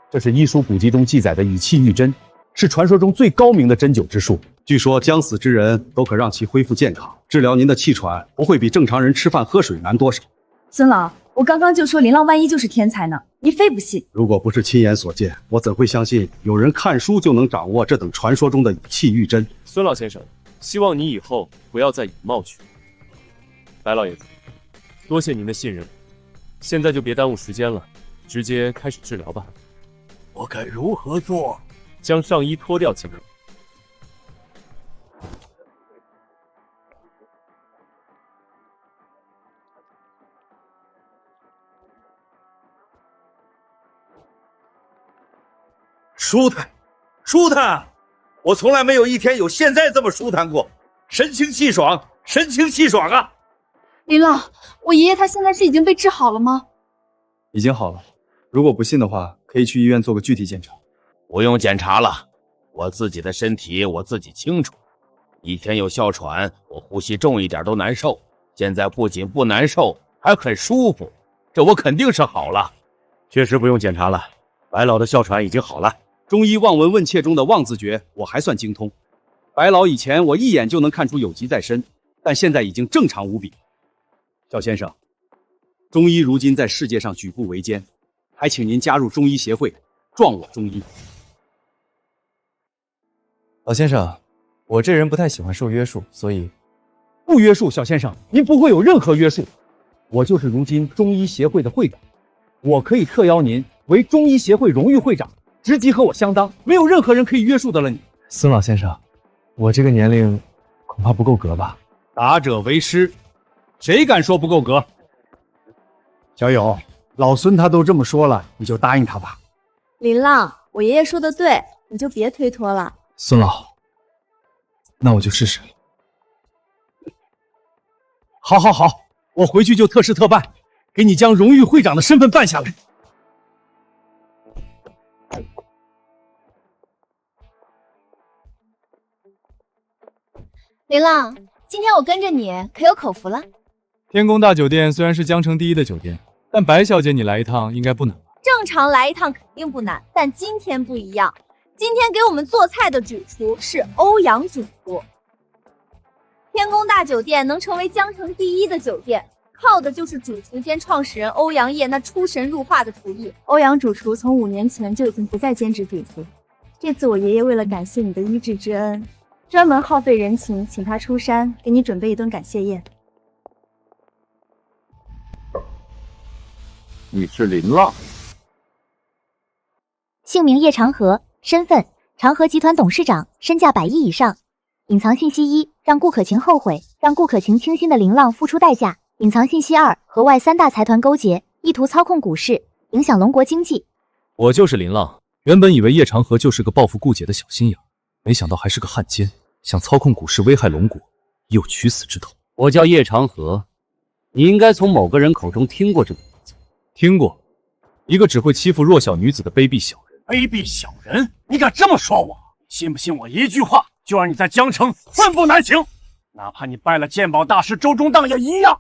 这是医书古籍中记载的以气玉针，是传说中最高明的针灸之术。据说将死之人都可让其恢复健康，治疗您的气喘不会比正常人吃饭喝水难多少。孙老，我刚刚就说林浪万一就是天才呢，你非不信。如果不是亲眼所见，我怎会相信有人看书就能掌握这等传说中的以气御真？孙老先生，希望你以后不要再以貌取人。白老爷子，多谢您的信任，现在就别耽误时间了，直接开始治疗吧。我该如何做？将上衣脱掉即可。舒坦，舒坦！我从来没有一天有现在这么舒坦过，神清气爽，神清气爽啊！林浪，我爷爷他现在是已经被治好了吗？已经好了。如果不信的话，可以去医院做个具体检查。不用检查了，我自己的身体我自己清楚。以前有哮喘，我呼吸重一点都难受，现在不仅不难受，还很舒服，这我肯定是好了。确实不用检查了，白老的哮喘已经好了。中医望闻问切中的望字诀，我还算精通。白老以前我一眼就能看出有疾在身，但现在已经正常无比。肖先生，中医如今在世界上举步维艰，还请您加入中医协会，壮我中医。老先生，我这人不太喜欢受约束，所以不约束。肖先生，您不会有任何约束。我就是如今中医协会的会长，我可以特邀您为中医协会荣誉会长，职级和我相当，没有任何人可以约束得了你。孙老先生，我这个年龄恐怕不够格吧？达者为师，谁敢说不够格？小友，老孙他都这么说了，你就答应他吧。林浪，我爷爷说的对，你就别推脱了。孙老，那我就试试。好，我回去就特事特办，给你将荣誉会长的身份办下来。林浪，今天我跟着你，可有口福了？天宫大酒店虽然是江城第一的酒店，但白小姐你来一趟应该不难吧？正常来一趟肯定不难，但今天不一样。今天给我们做菜的主厨是欧阳主厨。天宫大酒店能成为江城第一的酒店，靠的就是主厨兼创始人欧阳业那出神入化的厨艺。欧阳主厨从5年前就已经不再兼职主厨，这次我爷爷为了感谢你的医治之恩，专门耗费人情请他出山给你准备一顿感谢宴。你是林浪？姓名叶长河，身份长河集团董事长，身价100亿以上。隐藏信息1，让顾可晴后悔，让顾可晴倾心的林浪付出代价。隐藏信息2，和外3大财团勾结，意图操控股市，影响龙国经济。我就是林浪，原本以为叶长河就是个报复顾姐的小心眼，没想到还是个汉奸，想操控股市，危害龙国，已有取死之头。我叫叶长河，你应该从某个人口中听过这个名字。听过，一个只会欺负弱小女子的卑鄙小人。卑鄙小人，你敢这么说我？信不信我一句话就让你在江城寸步难行？哪怕你拜了鉴宝大师周中荡也一样。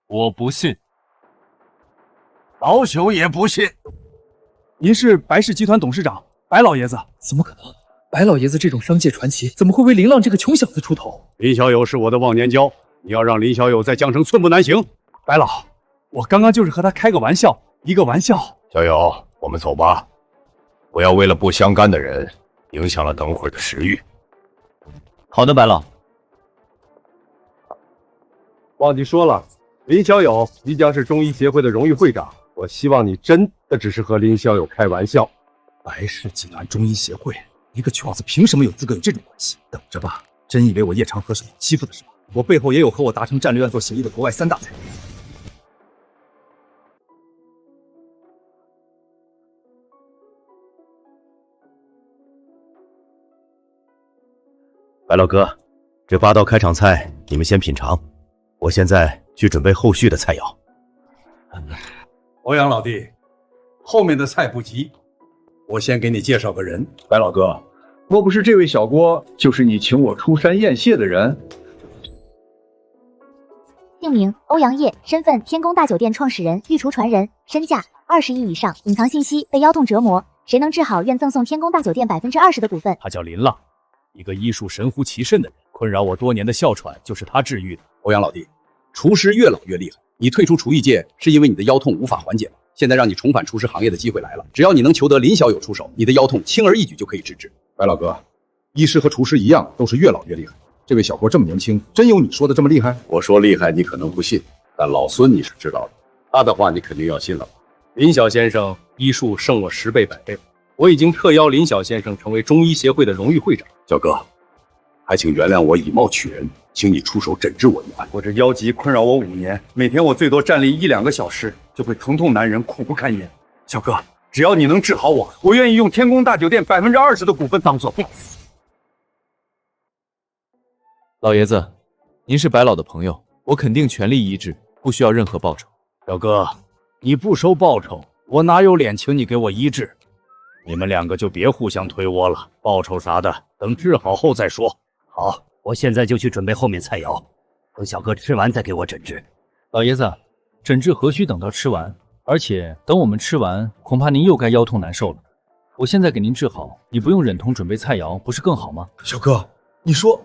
我不信，老朽也不信。您是白氏集团董事长白老爷子？怎么可能？白老爷子这种商界传奇，怎么会为林浪这个穷小子出头？林小友是我的忘年交，你要让林小友在江城寸步难行。白老，我刚刚就是和他开个玩笑，一个玩笑。小友，我们走吧，不要为了不相干的人影响了等会儿的食欲。好的，白老。忘记说了，林小友即将是中医协会的荣誉会长，我希望你真的只是和林小友开玩笑。白氏集团中医协会，一个瘸子凭什么有资格有这种关系？等着吧，真以为我叶长河是好欺负的是吧？我背后也有和我达成战略案做协议的国外3大财团。白老哥，这8道开场菜你们先品尝，我现在去准备后续的菜肴。欧阳老弟，后面的菜不急，我先给你介绍个人。白老哥，莫不是这位小郭就是你请我出山宴谢的人？姓名欧阳业，身份天宫大酒店创始人、御厨传人，身价20亿以上。隐藏信息：被妖洞折磨，谁能治好，愿赠送天宫大酒店20%的股份。他叫林浪，一个医术神乎其神的人，困扰我多年的哮喘就是他治愈的。欧阳老弟，厨师越老越厉害，你退出厨艺界是因为你的腰痛无法缓解吗？现在让你重返厨师行业的机会来了，只要你能求得林小友出手，你的腰痛轻而易举就可以治治。白老哥，医师和厨师一样，都是越老越厉害。这位小郭这么年轻，真有你说的这么厉害？我说厉害，你可能不信，但老孙你是知道的，他的话你肯定要信了吧？林小先生医术胜我10倍100倍，我已经特邀林小先生成为中医协会的荣誉会长。小哥，还请原谅我以貌取人，请你出手诊治我一案。我这腰疾困扰我5年，每天我最多站立1-2个小时，就被疼痛难忍，苦不堪言。小哥，只要你能治好我，我愿意用天宫大酒店20%的股份当做报酬。老爷子，您是白老的朋友，我肯定全力医治，不需要任何报酬。小哥，你不收报酬，我哪有脸请你给我医治？你们2个就别互相推窝了，报酬啥的等治好后再说。好，我现在就去准备后面菜肴，等小哥吃完再给我诊治。老爷子，诊治何须等到吃完？而且等我们吃完，恐怕您又该腰痛难受了。我现在给您治好，你不用忍痛准备菜肴，不是更好吗？小哥，你说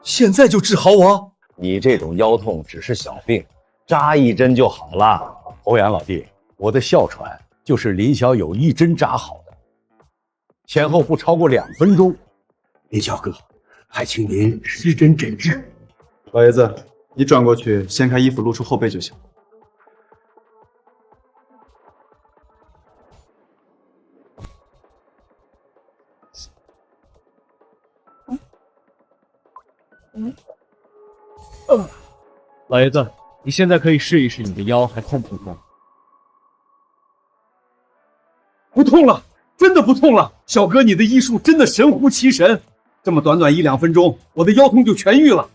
现在就治好我？你这种腰痛只是小病，扎1针就好了。欧阳老弟，我的哮喘就是林小友1针扎好的，前后不超过2分钟。林小哥，还请您施针诊治。老爷子，你转过去，掀开衣服，露出后背就行。老爷子，你现在可以试一试你的腰还痛不痛？不痛了，真的不痛了。小哥，你的医术真的神乎其神，这么短短1-2分钟，我的腰痛就痊愈了。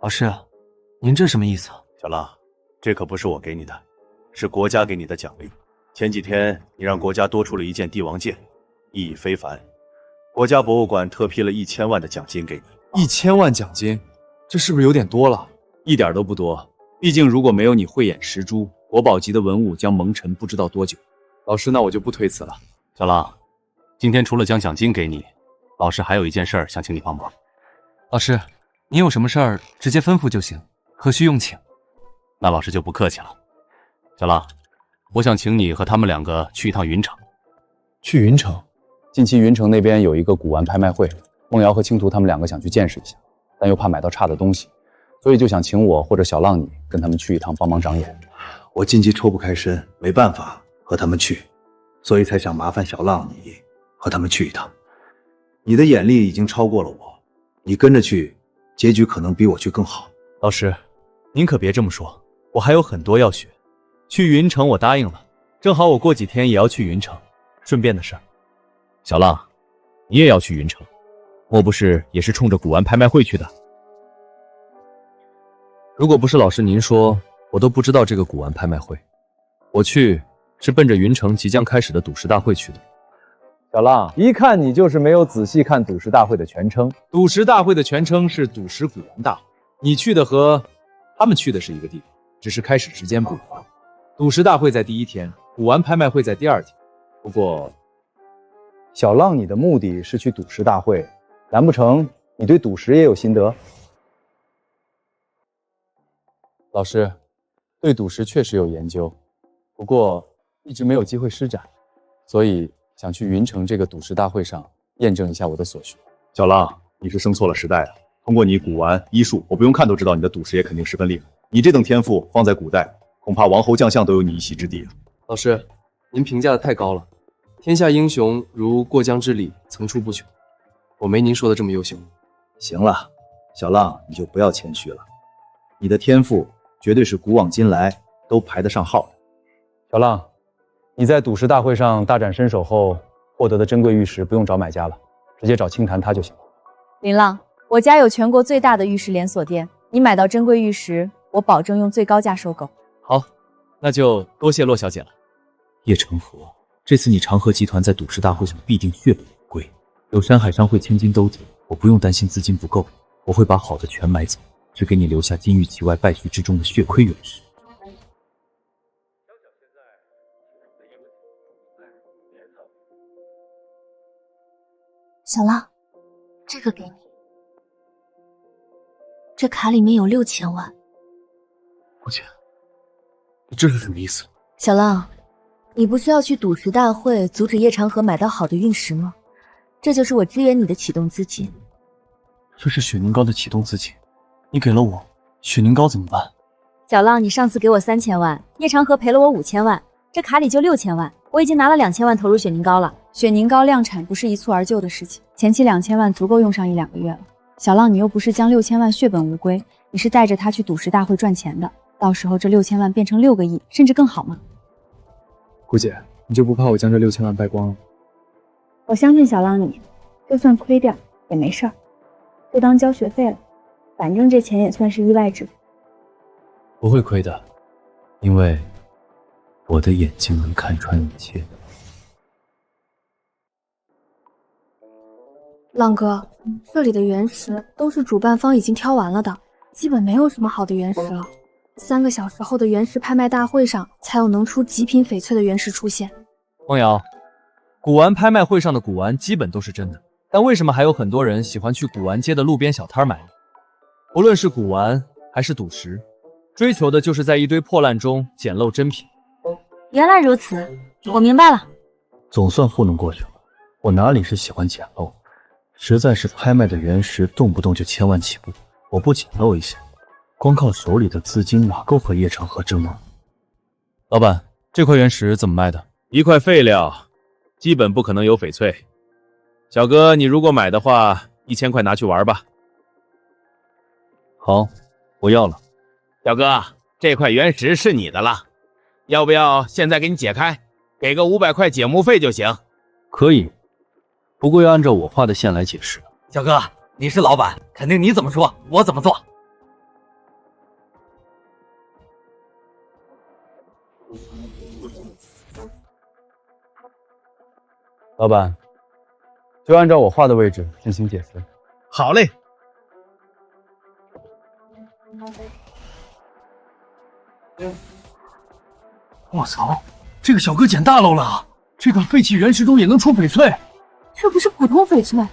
老师，您这什么意思？小浪，这可不是我给你的，是国家给你的奖励。前几天你让国家多出了一件帝王剑，意义非凡。国家博物馆特批了1000万的奖金给你。1000万奖金，这是不是有点多了？一点都不多，毕竟如果没有你慧眼识珠，国宝级的文物将蒙尘不知道多久。老师，那我就不推辞了。小浪，今天除了将奖金给你，老师还有一件事儿想请你帮忙。老师，您有什么事儿直接吩咐就行，何须用请？那老师就不客气了。小浪，我想请你和他们2个去一趟云城。去云城？近期云城那边有一个古玩拍卖会，梦瑶和青图他们2个想去见识一下，但又怕买到差的东西，所以就想请我或者小浪你跟他们去一趟，帮忙长眼。我近期抽不开身，没办法和他们去，所以才想麻烦小浪你和他们去一趟。你的眼力已经超过了我，你跟着去，结局可能比我去更好。老师，您可别这么说，我还有很多要学。去云城我答应了，正好我过几天也要去云城，顺便的事儿。小浪，你也要去云城，莫不是也是冲着古玩拍卖会去的？如果不是老师您说，我都不知道这个古玩拍卖会。我去是奔着云城即将开始的赌石大会去的。小浪，一看你就是没有仔细看赌石大会的全称。赌石大会的全称是赌石古玩大会，你去的和他们去的是一个地方，只是开始时间不同。赌石大会在第1天，古玩拍卖会在第2天。不过，小浪，你的目的是去赌石大会，难不成你对赌石也有心得？老师，对赌石确实有研究，不过一直没有机会施展，所以想去云城这个赌石大会上验证一下我的所学。小浪，你是生错了时代了。通过你古玩医术，我不用看都知道你的赌石也肯定十分厉害。你这等天赋放在古代，恐怕王侯将相都有你一席之地啊。老师，您评价的太高了，天下英雄如过江之鲤，层出不穷。我没您说的这么优秀。行了，小浪，你就不要谦虚了，你的天赋绝对是古往今来都排得上号的。小浪，你在赌石大会上大展身手后获得的珍贵玉石，不用找买家了，直接找清谈他就行了。林浪，我家有全国最大的玉石连锁店，你买到珍贵玉石，我保证用最高价收购。好，那就多谢骆小姐了。叶成河，这次你长河集团在赌石大会上必定血本无归，有山海商会千金兜底，我不用担心资金不够，我会把好的全买走，只给你留下金玉其外败絮之中的血亏原石。小浪，这个给你。这卡里面有6000万。顾姐，你这是什么意思？小浪，你不是要去赌石大会阻止叶长河买到好的运石吗？这就是我支援你的启动资金。这是雪凝膏的启动资金，你给了我，雪凝膏怎么办？小浪，你上次给我3000万，叶长河赔了我5000万，这卡里就6000万，我已经拿了2000万投入雪凝膏了。雪凝膏量产不是一蹴而就的事情，前期2000万足够用上1-2个月了。小浪，你又不是将6000万血本无归，你是带着它去赌石大会赚钱的，到时候这6000万变成6个亿，甚至更好吗？顾姐，你就不怕我将这6000万败光了？我相信小浪你，就算亏掉也没事儿，就当交学费了，反正这钱也算是意外之福。不会亏的，因为我的眼睛能看穿一切。浪哥，这里的原石都是主办方已经挑完了的，基本没有什么好的原石了。3个小时后的原石拍卖大会上，才有能出极品翡翠的原石出现。汪瑶，古玩拍卖会上的古玩基本都是真的，但为什么还有很多人喜欢去古玩街的路边小摊买呢？无论是古玩还是赌石，追求的就是在一堆破烂中捡漏珍品。原来如此，我明白了。总算糊弄过去了，我哪里是喜欢捡漏，实在是拍卖的原石动不动就1000万起步，我不捡漏一些，光靠手里的资金哪够和叶长河争啊？老板，这块原石怎么卖的？一块废料，基本不可能有翡翠。小哥，你如果买的话，1000块拿去玩吧。好，我要了。小哥，这块原石是你的了，要不要现在给你解开，给个500块解墓费就行？可以，不过要按照我画的线来解释。小哥，你是老板，肯定你怎么说，我怎么做。老板，就按照我画的位置进行解释。好嘞。我操，这个小哥捡大漏了！这个废弃原石中也能出翡翠？这不是普通翡翠，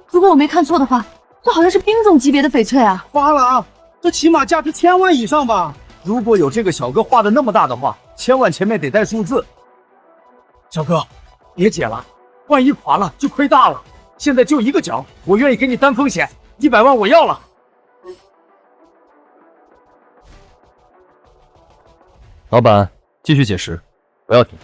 如果我没看错的话，这好像是冰种级别的翡翠啊！发了啊，这起码价值1000万以上吧？如果有这个小哥画的那么大的话，1000万前面得带数字。小哥，别解了，万一垮了就亏大了。现在就一个角，我愿意给你担风险，100万我要了。老板，继续解释，不要停。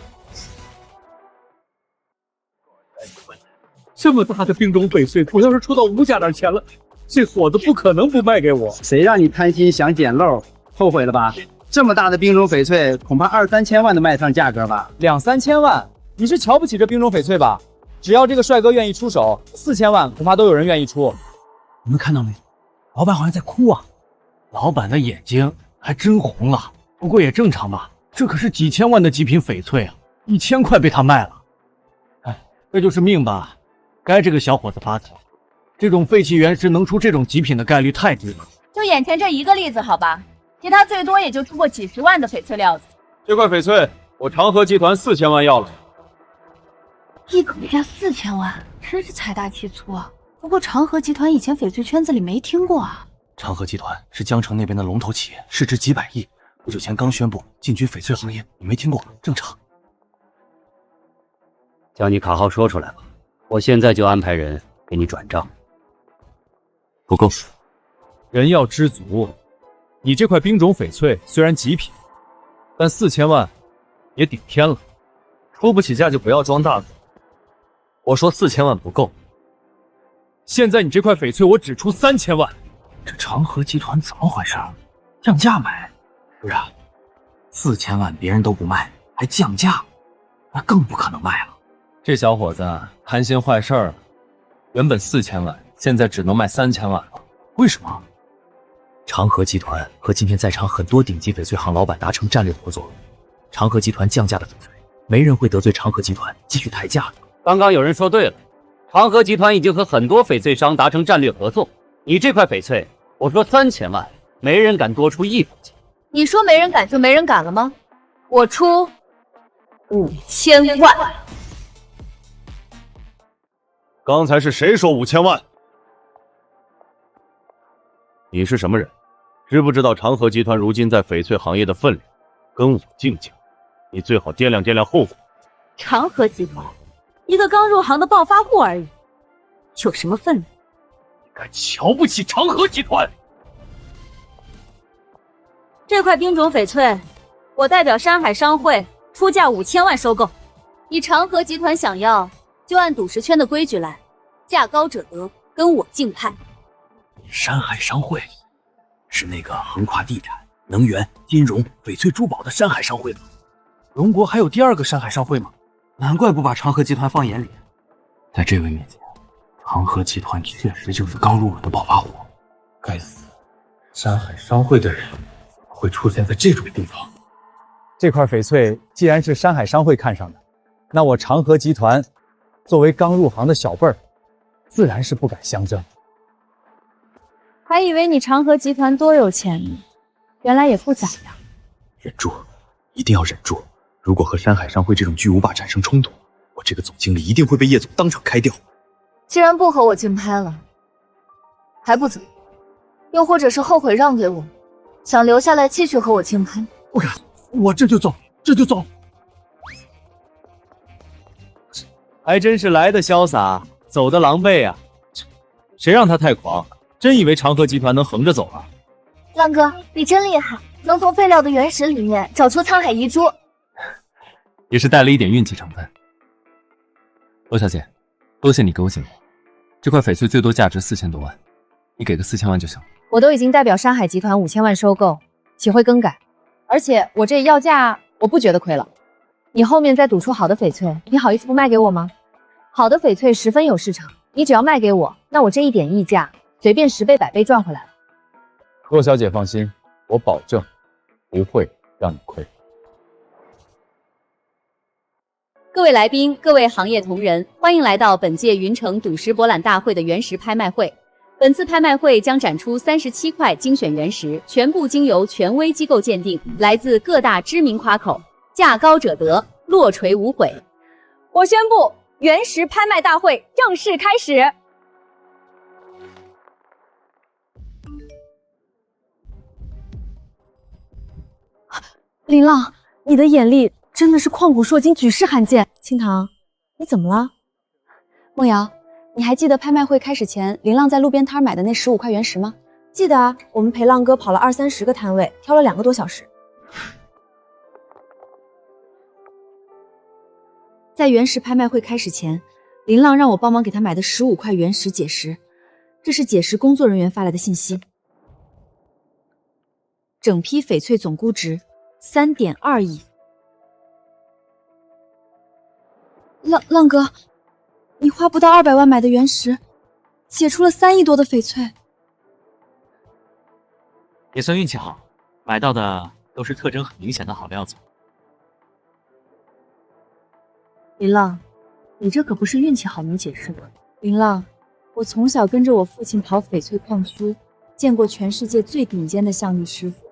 这么大的冰种翡翠，我要是出到吴家那钱了，这伙子不可能不卖给我。谁让你贪心想捡漏，后悔了吧？这么大的冰种翡翠，恐怕2-3千万都卖上价格吧？2-3千万？你是瞧不起这冰种翡翠吧？只要这个帅哥愿意出手，4000万恐怕都有人愿意出。你们看到没？老板好像在哭啊！老板的眼睛还真红了。不过也正常吧，这可是几千万的极品翡翠啊，1000块被他卖了。哎，这就是命吧，该这个小伙子发财。这种废弃原石能出这种极品的概率太低了。就眼前这一个例子好吧，其他最多也就出过几十万的翡翠料子。这块翡翠，我长河集团4000万要了。一口价4000万，真是财大气粗啊！不过长河集团以前翡翠圈子里没听过啊。长河集团是江城那边的龙头企业，市值几百亿。不久前刚宣布进军翡翠行业，你没听过？正常。将你卡号说出来吧，我现在就安排人给你转账。不够，人要知足。你这块冰种翡翠虽然极品，但4000万也顶天了。出不起价就不要装大嘴。我说4000万不够，现在你这块翡翠我只出3000万。这长河集团怎么回事？降价买？是啊，4000万别人都不卖，还降价，那更不可能卖了。这小伙子贪心坏事了，原本4000万，现在只能卖3000万了。为什么？长河集团和今天在场很多顶级翡翠行老板达成战略合作，长河集团降价的翡翠，没人会得罪长河集团继续抬价的。刚刚有人说对了，长河集团已经和很多翡翠商达成战略合作，你这块翡翠，我说3000万，没人敢多出1分钱。你说没人敢就没人敢了吗？我出5000万。刚才是谁说5000万？你是什么人？知不知道长河集团如今在翡翠行业的分量？跟我竞价，你最好掂量掂量后果。长河集团，一个刚入行的暴发户而已，有什么分量？你敢瞧不起长河集团？这块冰种翡翠，我代表山海商会出价5000万收购。你长河集团想要，就按赌石圈的规矩来，价高者得，跟我竞拍。山海商会是那个横跨地产、能源、金融、翡翠珠宝的山海商会吗？龙国还有第2个山海商会吗？难怪不把长河集团放眼里。在这位面前，长河集团确实就是刚入稳的暴发户。该死，山海商会的人会出现在这种地方。这块翡翠既然是山海商会看上的，那我长河集团作为刚入行的小辈儿，自然是不敢相争。还以为你长河集团多有钱呢，原来也不咋样。忍住，一定要忍住。如果和山海商会这种巨无霸产生冲突，我这个总经理一定会被叶总当场开掉。既然不和我竞拍了，还不走？又或者是后悔让给我，想留下来继续和我竞拍？不敢，我这就走，这就走。还真是来的潇洒，走的狼狈啊！谁让他太狂，真以为长河集团能横着走啊？浪哥，你真厉害，能从废料的原石里面找出沧海遗珠。也是带了一点运气成分。罗小姐，多谢你给我解惑。这块翡翠最多价值4000多万，你给个4000万就行了。我都已经代表山海集团5000万收购，岂会更改？而且我这要价，我不觉得亏了。你后面再赌出好的翡翠，你好意思不卖给我吗？好的翡翠十分有市场，你只要卖给我，那我这一点溢价，随便10倍100倍赚回来了。骆小姐放心，我保证不会让你亏。各位来宾，各位行业同仁，欢迎来到本届云城赌石博览大会的原石拍卖会。本次拍卖会将展出37块精选原石，全部经由权威机构鉴定，来自各大知名夸口，价高者得，落锤无悔。我宣布，原石拍卖大会正式开始。林浪，你的眼力真的是旷古烁今，举世罕见。青堂，你怎么了？梦瑶，你还记得拍卖会开始前，林浪在路边摊买的那15块原石吗？记得啊，我们陪浪哥跑了20-30个摊位，挑了2个多小时。在原石拍卖会开始前，林浪让我帮忙给他买的15块原石解石，这是解石工作人员发来的信息。整批翡翠总估值3.2亿。浪哥，你花不到200万买的原石，解出了3亿多的翡翠，也算运气好，买到的都是特征很明显的好料子。林浪，你这可不是运气好能解释的。林浪，我从小跟着我父亲跑翡翠矿区，见过全世界最顶尖的象力师傅，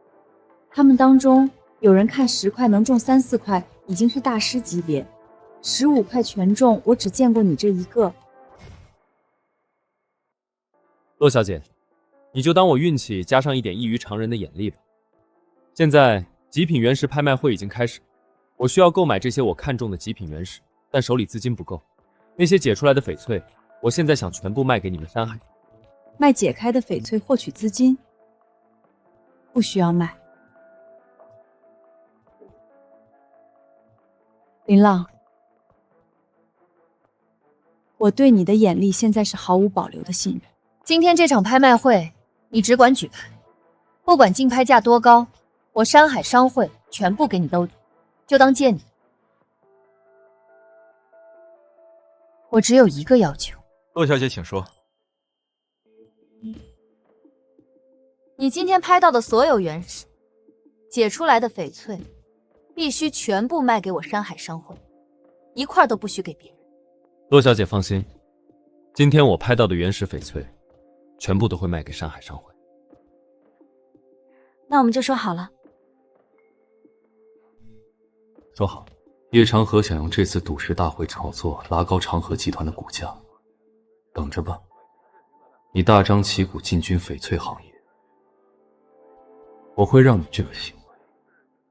他们当中有人看10块能中3-4块，已经是大师级别。15块全中，我只见过你这一个。骆小姐，你就当我运气加上一点异于常人的眼力吧。现在极品原石拍卖会已经开始，我需要购买这些我看中的极品原石，但手里资金不够。那些解出来的翡翠，我现在想全部卖给你们山海。卖解开的翡翠获取资金？不需要卖。林浪，我对你的眼力现在是毫无保留的信任。今天这场拍卖会，你只管举牌，不管竞拍价多高，我山海商会全部给你兜底，就当借你。我只有一个要求。骆小姐，请说。你今天拍到的所有原石，解出来的翡翠，必须全部卖给我山海商会，一块都不许给别人。骆小姐放心，今天我拍到的原石翡翠，全部都会卖给山海商会。那我们就说好了。说好，叶长河想用这次赌石大会炒作，拉高长河集团的股价。等着吧，你大张旗鼓进军翡翠行业，我会让你这个行为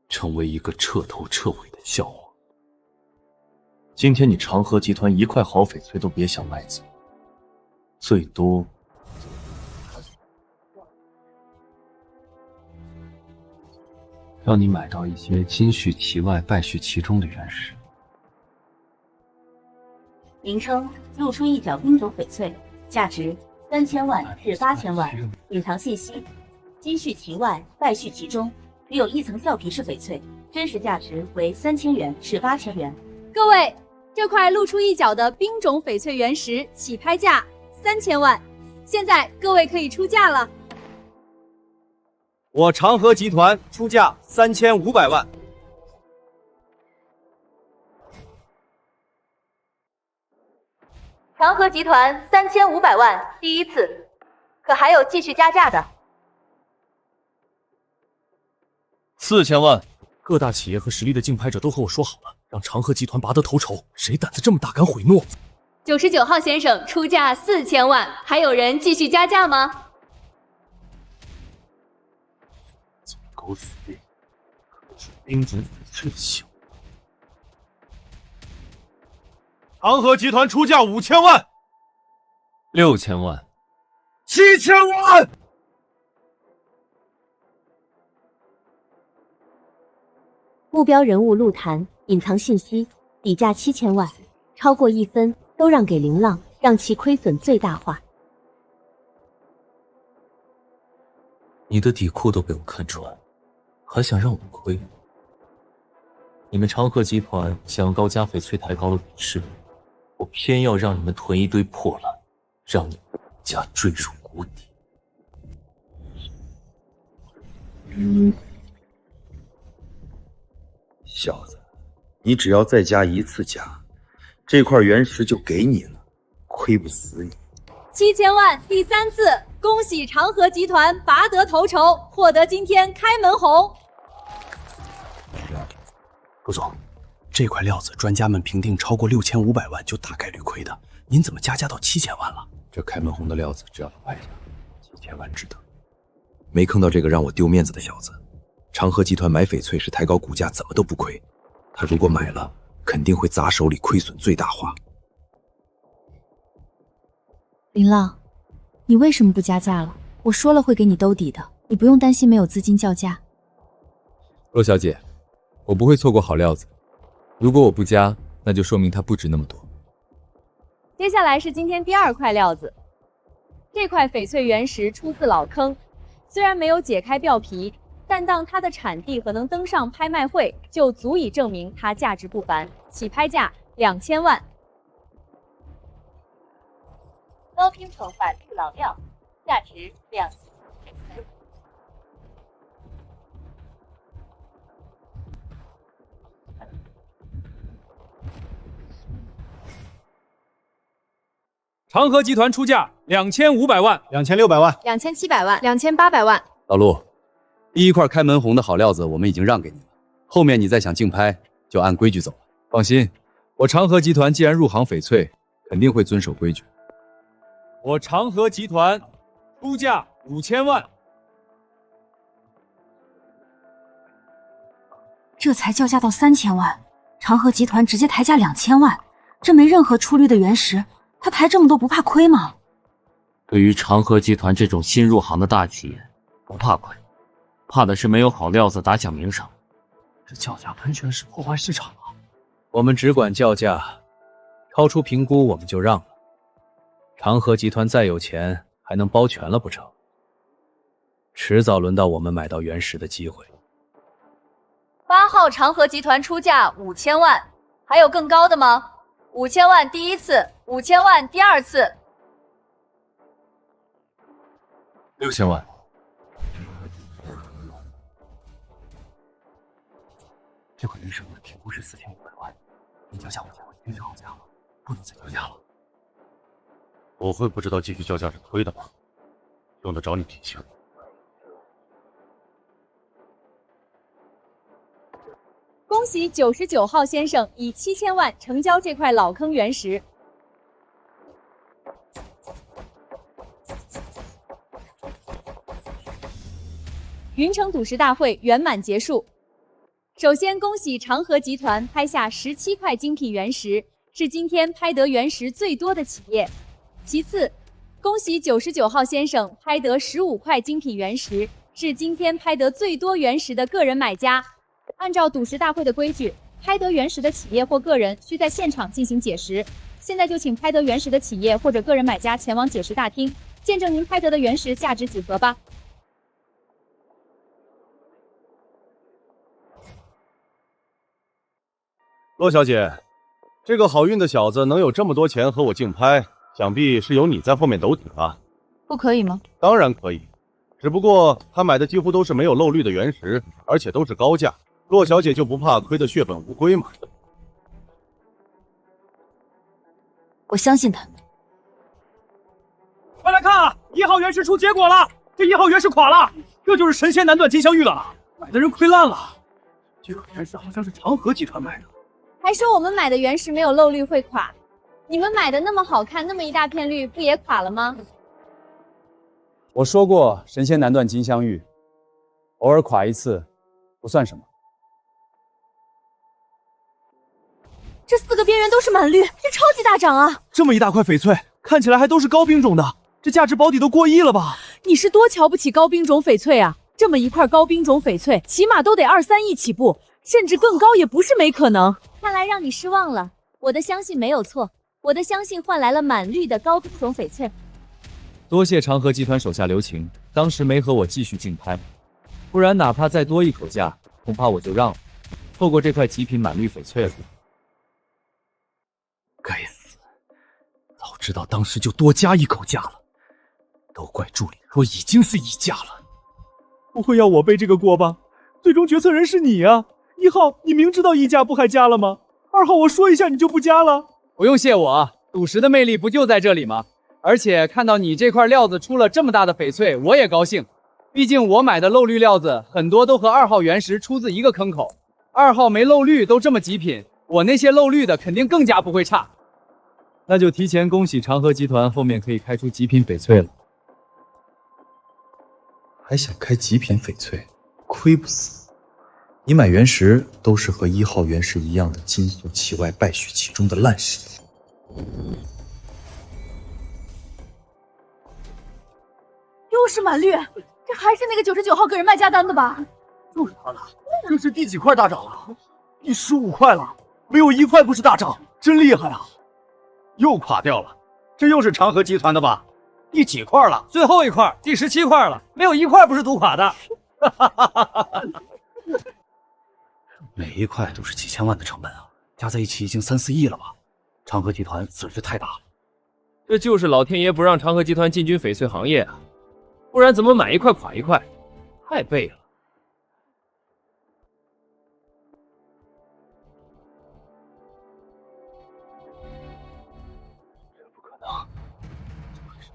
成为一个彻头彻尾的笑话。今天你长河集团一块好翡翠都别想卖走，最多让你买到一些金絮其外败絮其中的原石。名称：露出一角冰种翡翠，价值3000万至8000万。隐藏信息：金絮其外，败絮其中，只有一层橡皮是翡翠，真实价值为3000元至8000元。各位，这块露出一角的冰种翡翠原石起拍价3000万，现在各位可以出价了。我长河集团出价3500万。长河集团3500万，第一次，可还有继续加价的。4000万。各大企业和实力的竞拍者都和我说好了，让长河集团拔得头筹，谁胆子这么大敢毁诺？99号先生出价4000万，还有人继续加价吗？狗屎病，是冰种翡翠的秀。长河集团出价5000万，6000万，7000万。目标人物陆谈，隐藏信息，底价7000万，超过1分都让给林浪，让其亏损最大化。你的底裤都被我看穿，还想让我亏？你们长河集团想要高价翡翠抬高了股市，我偏要让你们囤一堆破烂，让你们家坠入谷底。小子，你只要再加1次价，这块原石就给你了，亏不死你。7000万，第3次，恭喜长河集团拔得头筹，获得今天开门红。陆总，这块料子专家们评定超过6500万就大概率亏的，您怎么加价到7000万了？这开门红的料子只要拍下，7000万值得。没坑到这个让我丢面子的小子。长河集团买翡翠是抬高股价，怎么都不亏。他如果买了，肯定会砸手里，亏损最大化。林浪，你为什么不加价了？我说了会给你兜底的，你不用担心没有资金叫价。陆小姐，我不会错过好料子。如果我不加，那就说明它不值那么多。接下来是今天第2块料子，这块翡翠原石出自老坑，虽然没有解开表皮，但当它的产地和能登上拍卖会，就足以证明它价值不凡。起拍价2000万。高拼层反绿老料，价值2。长河集团出价2500万，2600万，2700万，2800万。老陆，第1块开门红的好料子我们已经让给你了，后面你再想竞拍就按规矩走了。放心，我长河集团既然入行翡翠，肯定会遵守规矩。我长河集团出价5000万。这才叫价到3000万，长河集团直接抬价2000万，这没任何出绿的原石，他抬这么多不怕亏吗？对于长河集团这种新入行的大企业，不怕亏，怕的是没有好料子打响名声。这叫价完全是破坏市场啊！我们只管叫价，超出评估我们就让了。长河集团再有钱，还能包全了不成？迟早轮到我们买到原石的机会。8号长河集团出价5000万，还有更高的吗？5000万第1次，5000万第2次。6000万。这块原石我的评估是4500万，你叫价5000万已经是好价了，不能再叫价了。我会不知道继续叫价是亏的吗？用得着你提醒。恭喜99号先生以7000万成交这块老坑原石。云城赌石大会圆满结束。首先，恭喜长河集团拍下17块精品原石，是今天拍得原石最多的企业。其次，恭喜99号先生拍得15块精品原石，是今天拍得最多原石的个人买家。按照赌石大会的规矩，拍得原石的企业或个人需在现场进行解石。现在就请拍得原石的企业或者个人买家前往解石大厅，见证您拍得的原石价值几何吧。骆小姐，这个好运的小子能有这么多钱和我竞拍，想必是有你在后面斗底吧？不可以吗？当然可以，只不过他买的几乎都是没有漏绿的原石，而且都是高价。骆小姐就不怕亏得血本无归吗？我相信他。快来看啊！1号原石出结果了，这1号原石垮了，这就是神仙难断金镶玉了，买的人亏烂了。这个原石好像是长河集团卖的。还说我们买的原石没有漏绿会垮，你们买的那么好看，那么一大片绿，不也垮了吗？我说过，神仙难断金镶玉，偶尔垮一次，不算什么。这4个边缘都是满绿，这超级大涨啊！这么一大块翡翠，看起来还都是高冰种的，这价值保底都过亿了吧？你是多瞧不起高冰种翡翠啊？这么一块高冰种翡翠，起码都得2、3亿起步，甚至更高也不是没可能。看来让你失望了，我的相信没有错，我的相信换来了满绿的高冰种翡翠。多谢长河集团手下留情，当时没和我继续竞拍，不然哪怕再多一口价，恐怕我就让了，错过这块极品满绿翡翠了。该死，早知道当时就多加一口价了，都怪助理说已经是溢价了。不会要我背这个锅吧？最终决策人是你啊！1号，你明知道溢价不还加了吗？2号，我说一下你就不加了？不用谢我，赌石的魅力不就在这里吗？而且看到你这块料子出了这么大的翡翠，我也高兴。毕竟我买的漏绿料子很多都和2号原石出自一个坑口，2号没漏绿都这么极品，我那些漏绿的肯定更加不会差。那就提前恭喜长河集团，后面可以开出极品翡翠了。还想开极品翡翠，亏不死。你买原石都是和1号原石一样的金素其外败絮其中的烂石。又是满绿，这还是那个99号个人卖家单的吧？就是他的，这是第几块大涨了？第15块了，没有1块不是大涨，真厉害啊！又垮掉了，这又是长河集团的吧？第几块了？最后一块，第17块了，没有1块不是赌垮的。每一块都是几千万的成本啊，加在一起已经3、4亿了吧？长河集团损失太大了。这就是老天爷不让长河集团进军翡翠行业啊，不然怎么买一块垮一块？太背了。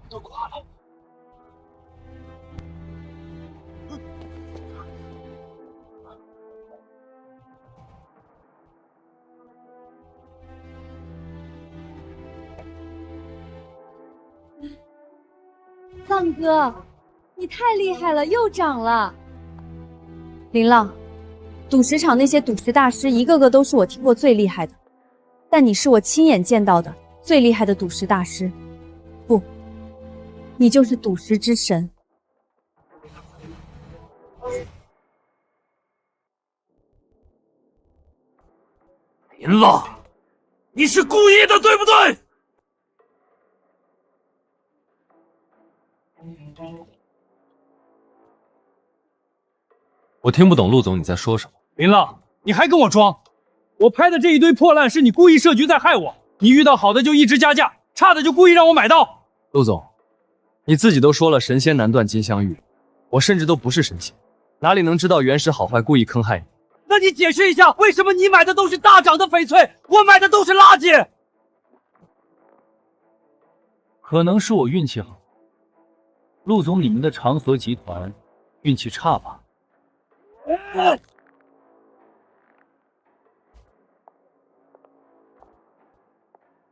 都垮了。浪哥，你太厉害了，又涨了。林浪，赌石场那些赌石大师一个个都是我听过最厉害的，但你是我亲眼见到的最厉害的赌石大师。不，你就是赌石之神。林浪，你是故意的，对不对？我听不懂陆总你在说什么。林浪，你还跟我装？我拍的这一堆破烂是你故意设局在害我，你遇到好的就一直加价，差的就故意让我买到。陆总，你自己都说了神仙难断金镶玉，我甚至都不是神仙，哪里能知道原石好坏，故意坑害你？那你解释一下，为什么你买的都是大涨的翡翠，我买的都是垃圾？可能是我运气好。陆总，你们的长河集团运气差吧？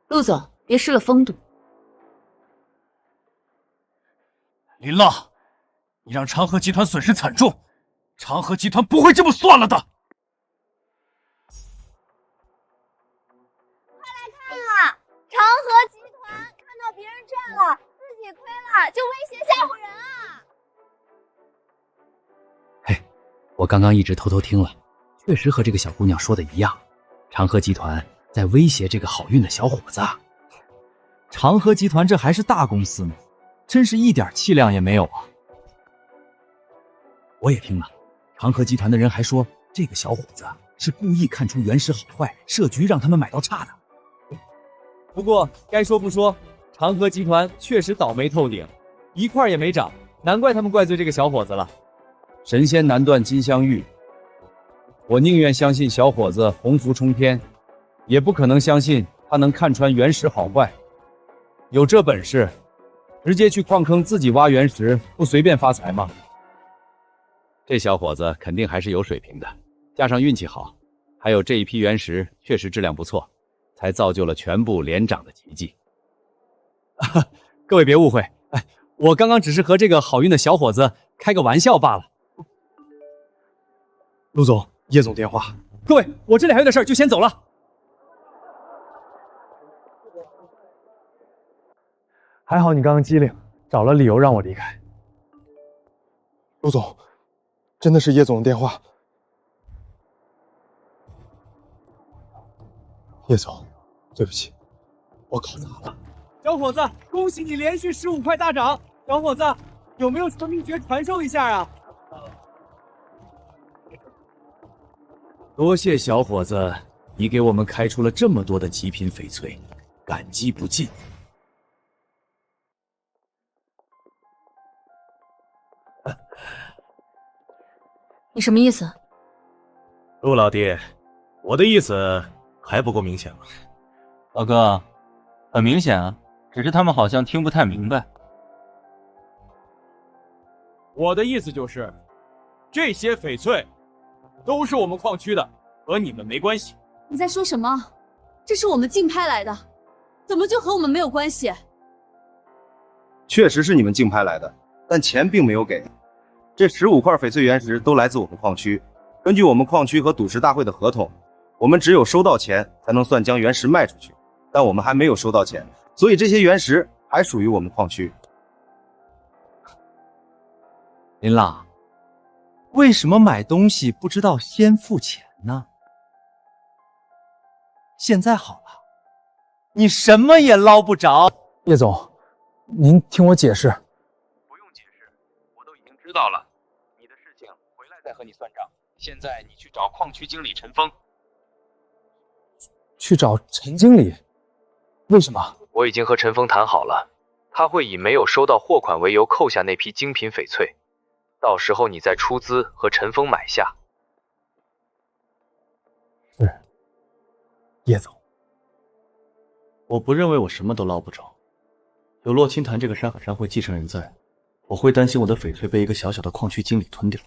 陆总，别失了风度。林浪，你让长河集团损失惨重，长河集团不会这么算了的。长河集团看到别人赚了，自己亏了，就威胁吓唬人啊！我刚刚一直偷偷听了，确实和这个小姑娘说的一样，长河集团在威胁这个好运的小伙子。长河集团这还是大公司呢，真是一点气量也没有啊！我也听了，长河集团的人还说，这个小伙子是故意看出原石好坏，设局让他们买到差的。不过该说不说，长河集团确实倒霉透顶，一块也没涨，难怪他们怪罪这个小伙子了。神仙难断金镶玉，我宁愿相信小伙子鸿福冲天，也不可能相信他能看穿原石好坏。有这本事，直接去矿坑自己挖原石，不随便发财吗？这小伙子肯定还是有水平的，加上运气好，还有这一批原石确实质量不错，才造就了全部连涨的奇迹。各位别误会，我刚刚只是和这个好运的小伙子开个玩笑罢了。陆总，叶总电话。各位，我这里还有点事儿，就先走了。还好你刚刚机灵，找了理由让我离开。陆总，真的是叶总的电话。叶总，对不起，我搞砸了。小伙子，恭喜你连续15块大涨！小伙子，有没有什么秘诀传授一下啊？多谢小伙子，你给我们开出了这么多的极品翡翠，感激不尽。你什么意思？陆老弟，我的意思还不够明显吗？老哥，很明显啊，只是他们好像听不太明白。我的意思就是，这些翡翠都是我们矿区的，和你们没关系。你在说什么？这是我们竞拍来的，怎么就和我们没有关系？确实是你们竞拍来的，但钱并没有给。这15块翡翠原石都来自我们矿区，根据我们矿区和赌石大会的合同，我们只有收到钱才能算将原石卖出去，但我们还没有收到钱，所以这些原石还属于我们矿区。林浪，为什么买东西不知道先付钱呢？现在好了，你什么也捞不着。叶总，您听我解释。不用解释，我都已经知道了。你的事情回来再和你算账。现在你去找矿区经理陈峰。去找陈经理？为什么？我已经和陈峰谈好了，他会以没有收到货款为由扣下那批精品翡翠，到时候你再出资和陈峰买下。是，叶总。我不认为我什么都捞不着，有洛清潭这个山海商会继承人在，我会担心我的翡翠被一个小小的矿区经理吞掉。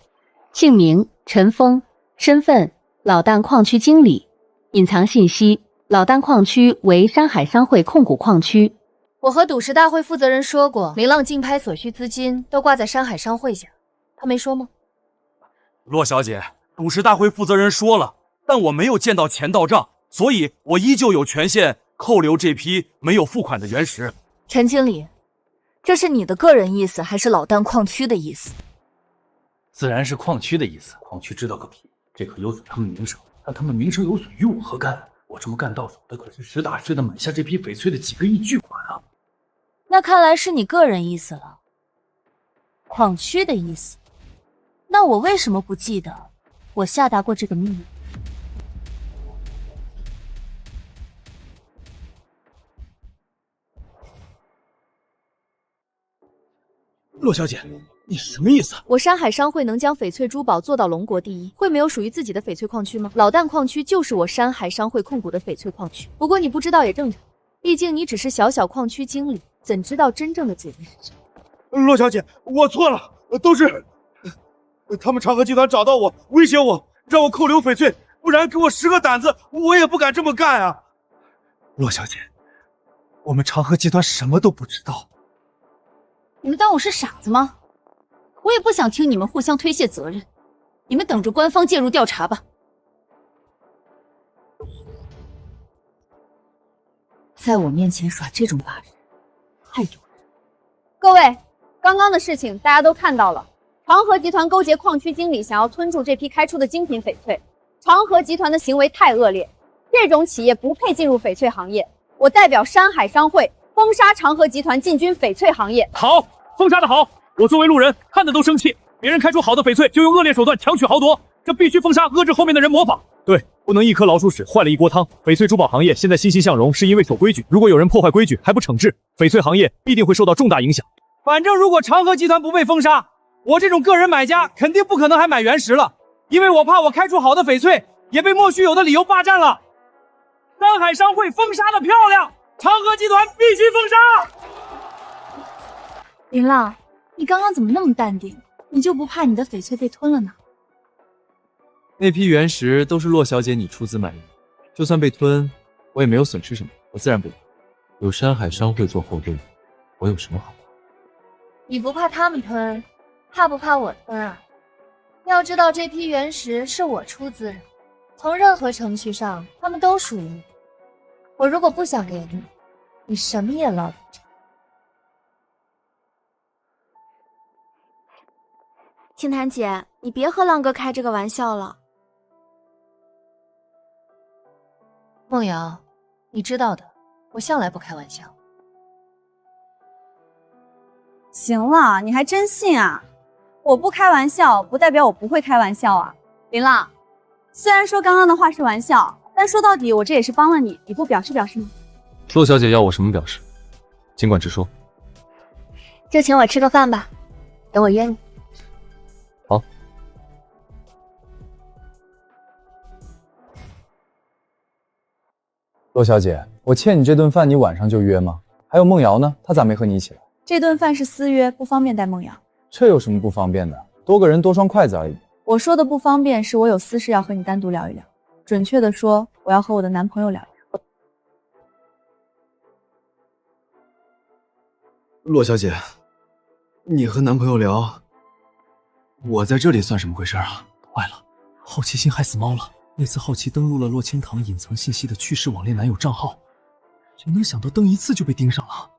姓名：陈峰，身份：老旦矿区经理，隐藏信息：老旦矿区为山海商会控股矿区。我和赌石大会负责人说过，林浪竞拍所需资金都挂在山海商会下，他没说吗？洛小姐，赌石大会负责人说了，但我没有见到钱到账，所以我依旧有权限扣留这批没有付款的原石。陈经理，这是你的个人意思，还是老旦矿区的意思？自然是矿区的意思，矿区知道个屁，这可有损他们名声，但他们名声有损于我何干？我这么干到手的可是实打实的买下这批翡翠的几个亿巨款啊！那看来是你个人意思了，矿区的意思。那我为什么不记得我下达过这个命令？洛小姐，你什么意思？我山海商会能将翡翠珠宝做到龙国第一，会没有属于自己的翡翠矿区吗？老旦矿区就是我山海商会控股的翡翠矿区。不过你不知道也正常，毕竟你只是小小矿区经理，怎知道真正的主人是谁？洛小姐，我错了，都是他们长河集团找到我，威胁我，让我扣留翡翠，不然给我10个胆子，我也不敢这么干啊！洛小姐，我们长河集团什么都不知道。你们当我是傻子吗？我也不想听你们互相推卸责任，你们等着官方介入调查吧。在我面前耍这种把式，太丢人。各位，刚刚的事情大家都看到了，长河集团勾结矿区经理，想要吞住这批开出的精品翡翠。长河集团的行为太恶劣，这种企业不配进入翡翠行业。我代表山海商会封杀长河集团进军翡翠行业。好，封杀的好，我作为路人看的都生气。别人开出好的翡翠就用恶劣手段强取豪夺，这必须封杀，遏制后面的人模仿。对，不能一颗老鼠屎坏了一锅汤。翡翠珠宝行业现在欣欣向荣，是因为守规矩。如果有人破坏规矩还不惩治，翡翠行业必定会受到重大影响。反正如果长河集团不被封杀，我这种个人买家肯定不可能还买原石了，因为我怕我开出好的翡翠也被莫须有的理由霸占了。山海商会封杀的漂亮，长河集团必须封杀。林浪，你刚刚怎么那么淡定？你就不怕你的翡翠被吞了呢？那批原石都是洛小姐你出资买的，就算被吞，我也没有损失什么，我自然不怕。有山海商会做后盾，我有什么好怕？你不怕他们吞，怕不怕我吞啊？要知道这批原石是我出资的，从任何程序上他们都属于你。我如果不想给你，你什么也捞不着。青檀姐，你别和浪哥开这个玩笑了。梦瑶，你知道的，我向来不开玩笑。行了，你还真信啊？我不开玩笑，不代表我不会开玩笑啊。林浪，虽然说刚刚的话是玩笑，但说到底我这也是帮了你，你不表示吗？洛小姐要我什么表示，尽管直说。就请我吃个饭吧，等我约你。好。洛小姐，我欠你这顿饭，你晚上就约吗？还有梦瑶呢，她咋没和你一起来？这顿饭是私约，不方便带梦瑶。这有什么不方便的？多个人多双筷子而已。我说的不方便，是我有私事要和你单独聊一聊。准确的说，我要和我的男朋友聊一聊。洛小姐，你和男朋友聊，我在这里算什么回事啊？坏了，好奇心害死猫了。那次好奇登录了洛清堂隐藏信息的去世网恋男友账号，谁能想到登一次就被盯上了？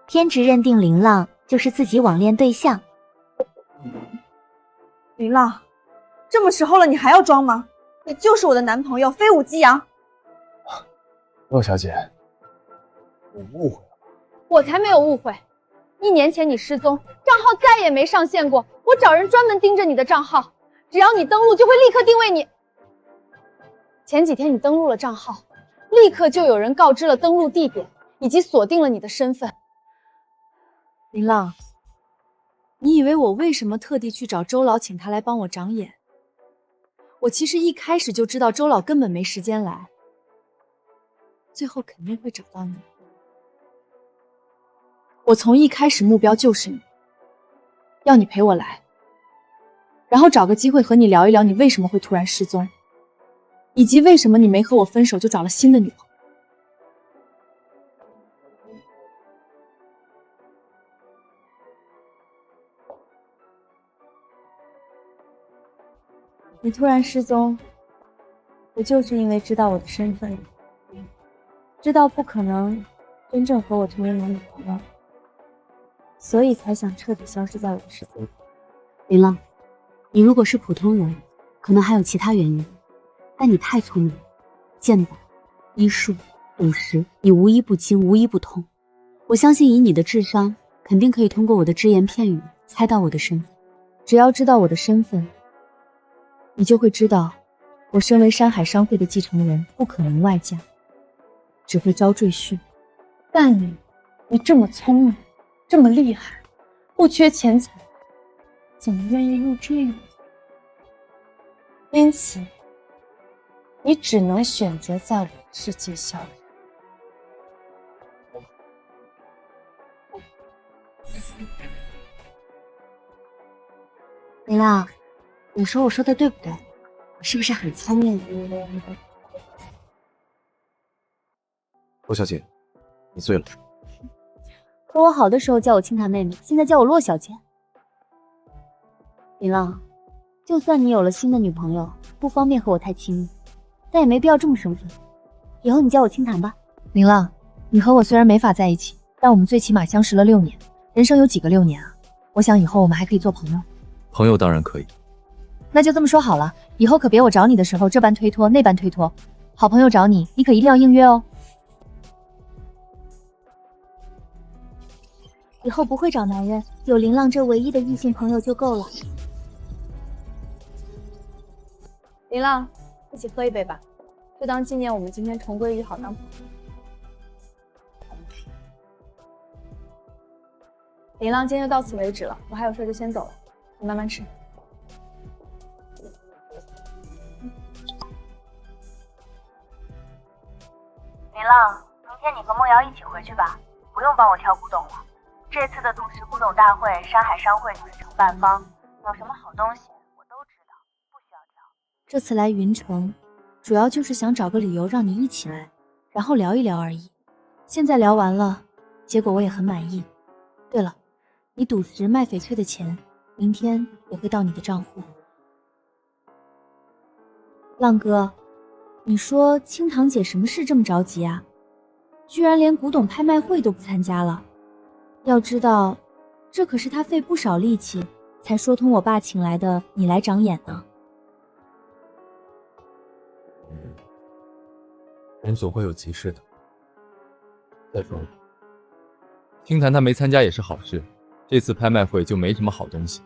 天职认定林浪就是自己网恋对象。林浪，这么时候了你还要装吗？你就是我的男朋友，非武即阳。洛小姐，我误会了。我才没有误会。1年前你失踪，账号再也没上线过，我找人专门盯着你的账号，只要你登录就会立刻定位你。前几天你登录了账号，立刻就有人告知了登录地点，以及锁定了你的身份。林浪，你以为我为什么特地去找周老，请他来帮我长眼？我其实一开始就知道周老根本没时间来，最后肯定会找到你。我从一开始目标就是你，要你陪我来，然后找个机会和你聊一聊你为什么会突然失踪，以及为什么你没和我分手就找了新的女朋友。你突然失踪，不就是因为知道我的身份，知道不可能真正和我成为男女朋友，所以才想彻底消失在我的世界里？林浪，你如果是普通人，可能还有其他原因，但你太聪明，剑法、医术、赌石，你无一不精，无一不通。我相信以你的智商，肯定可以通过我的只言片语猜到我的身份。只要知道我的身份，你就会知道，我身为山海商会的继承人，不可能外嫁，只会遭赘婿。但你这么聪明，这么厉害，不缺钱财，怎么愿意入赘呢？因此，你只能选择在我的世界消失。林浪，你说我说的对不对？我是不是很聪明？洛小姐，你醉了。和我好的时候叫我清谈妹妹，现在叫我洛小姐。林浪，就算你有了新的女朋友，不方便和我太亲密，但也没必要这么生分。以后你叫我清谈吧。林浪，你和我虽然没法在一起，但我们最起码相识了6年，人生有几个6年啊？我想以后我们还可以做朋友。朋友当然可以。那就这么说好了，以后可别我找你的时候这般推脱那般推脱，好朋友找你，你可一定要应约哦。以后不会找男人，有林浪这唯一的异性朋友就够了。林浪，一起喝一杯吧，就当纪念我们今天重归于好当朋友。林浪，今天就到此为止了，我还有事就先走了，你慢慢吃。林浪，明天你和梦瑶一起回去吧，不用帮我挑古董了。这次的赌石古董大会，山海商会就是承办方，有什么好东西我都知道，不需要挑。这次来云城，主要就是想找个理由让你一起来，然后聊一聊而已。现在聊完了，结果我也很满意。对了，你赌石卖翡翠的钱，明天也会到你的账户。浪哥，你说清堂姐什么事这么着急啊？居然连古董拍卖会都不参加了。要知道，这可是她费不少力气才说通我爸请来的你来长眼呢。人总会有急事的。再说了，清谈他没参加也是好事，这次拍卖会就没什么好东西，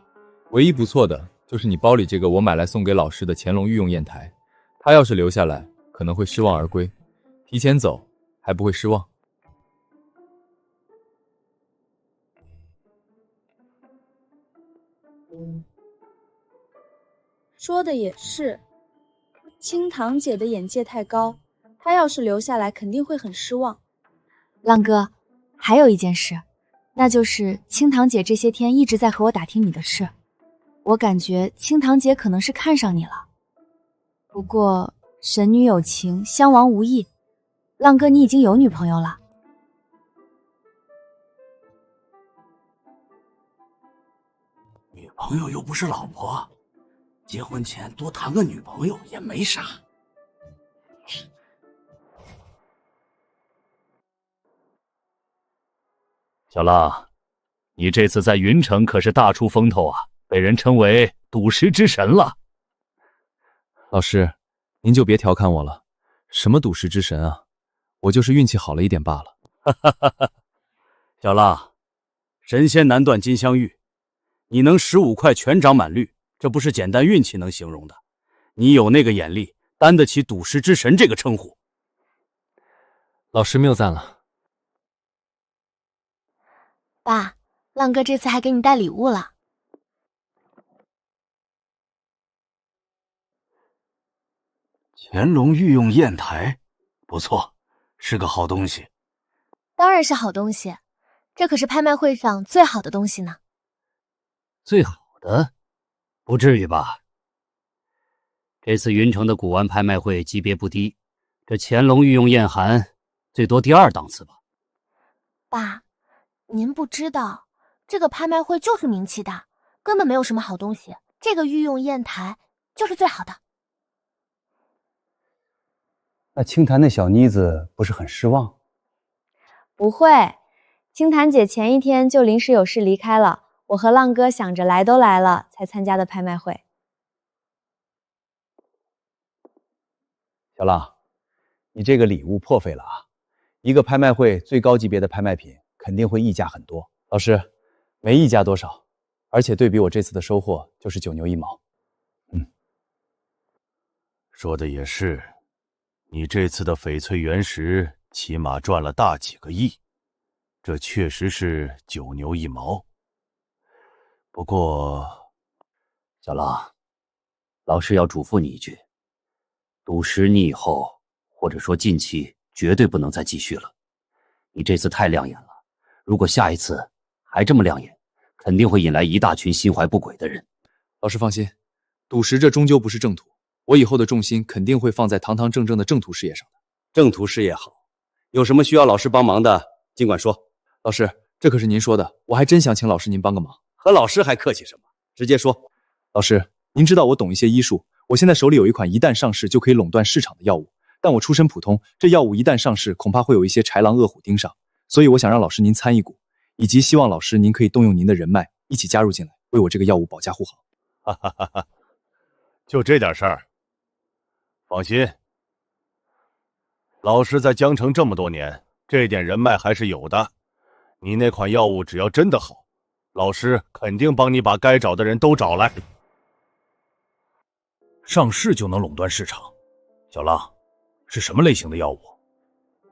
唯一不错的就是你包里这个我买来送给老师的乾隆御用砚台，他要是留下来可能会失望而归，提前走还不会失望。说的也是，清堂姐的眼界太高，她要是留下来肯定会很失望。浪哥，还有一件事，那就是清堂姐这些天一直在和我打听你的事，我感觉清堂姐可能是看上你了。不过神女有情，襄王无意，浪哥你已经有女朋友了。女朋友又不是老婆，结婚前多谈个女朋友也没啥。小浪，你这次在云城可是大出风头啊，被人称为赌石之神了。老师，您就别调侃我了，什么赌石之神啊，我就是运气好了一点罢了。小浪，神仙难断金镶玉，你能15块全长满绿，这不是简单运气能形容的，你有那个眼力，担得起赌石之神这个称呼。老师谬赞了。爸，浪哥这次还给你带礼物了。乾隆御用砚台，不错，是个好东西。当然是好东西，这可是拍卖会上最好的东西呢。最好的？不至于吧？这次云城的古玩拍卖会级别不低，这乾隆御用砚函最多第2档次吧。爸，您不知道，这个拍卖会就是名气大，根本没有什么好东西，这个御用砚台就是最好的。那清谈那小妮子不是很失望？不会，清谈姐前一天就临时有事离开了，我和浪哥想着来都来了才参加的拍卖会。小浪，你这个礼物破费了啊！一个拍卖会最高级别的拍卖品肯定会溢价很多。老师，没溢价多少，而且对比我这次的收获就是9牛1毛。说的也是，你这次的翡翠原石起码赚了大几个亿，这确实是9牛1毛。不过小浪，老师要嘱咐你一句，赌石你以后或者说近期绝对不能再继续了。你这次太亮眼了，如果下一次还这么亮眼，肯定会引来一大群心怀不轨的人。老师放心，赌石这终究不是正途，我以后的重心肯定会放在堂堂正正的正途事业上的。正途事业好，有什么需要老师帮忙的，尽管说。老师，这可是您说的，我还真想请老师您帮个忙。和老师还客气什么？直接说。老师，您知道我懂一些医术，我现在手里有一款一旦上市就可以垄断市场的药物，但我出身普通，这药物一旦上市，恐怕会有一些豺狼恶虎盯上，所以我想让老师您参一股，以及希望老师您可以动用您的人脉，一起加入进来，为我这个药物保驾护航。哈哈哈哈，就这点事儿，放心，老师在江城这么多年，这点人脉还是有的。你那款药物只要真的好，老师肯定帮你把该找的人都找来。上市就能垄断市场，小浪，是什么类型的药物？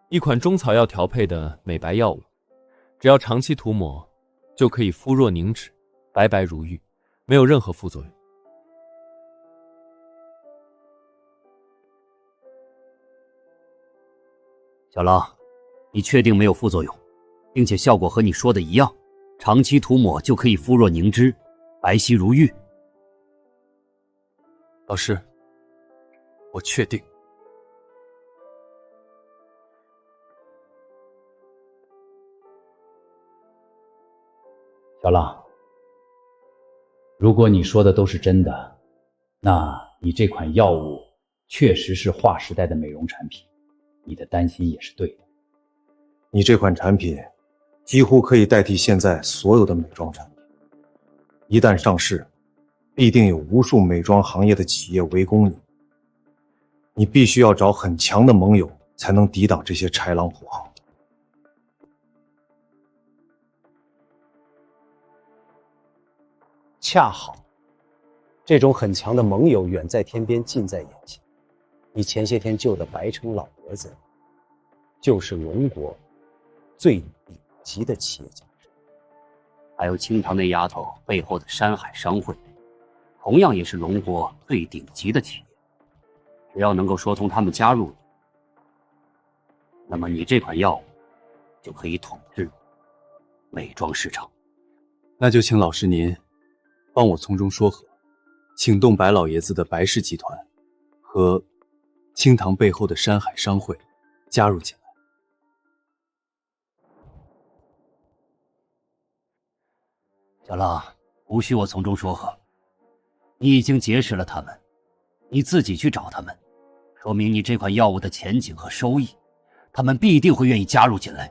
一款中草药调配的美白药物，只要长期涂抹，就可以肤若凝脂，白白如玉，没有任何副作用。小浪，你确定没有副作用，并且效果和你说的一样，长期涂抹就可以肤若凝脂，白皙如玉？老师，我确定。小浪，如果你说的都是真的，那你这款药物确实是划时代的美容产品，你的担心也是对的。你这款产品几乎可以代替现在所有的美妆产品，一旦上市，必定有无数美妆行业的企业围攻你。你必须要找很强的盟友，才能抵挡这些豺狼虎豹。恰好，这种很强的盟友远在天边，近在眼前。你前些天救的白城老爷子，就是龙国最顶级的企业家。还有清堂那丫头背后的山海商会，同样也是龙国最顶级的企业。只要能够说通他们加入你，那么你这款药物就可以统治美妆市场。那就请老师您帮我从中说和，请动白老爷子的白氏集团和清堂背后的山海商会加入进来。小浪，无需我从中说和，你已经结识了他们，你自己去找他们，说明你这款药物的前景和收益，他们必定会愿意加入进来，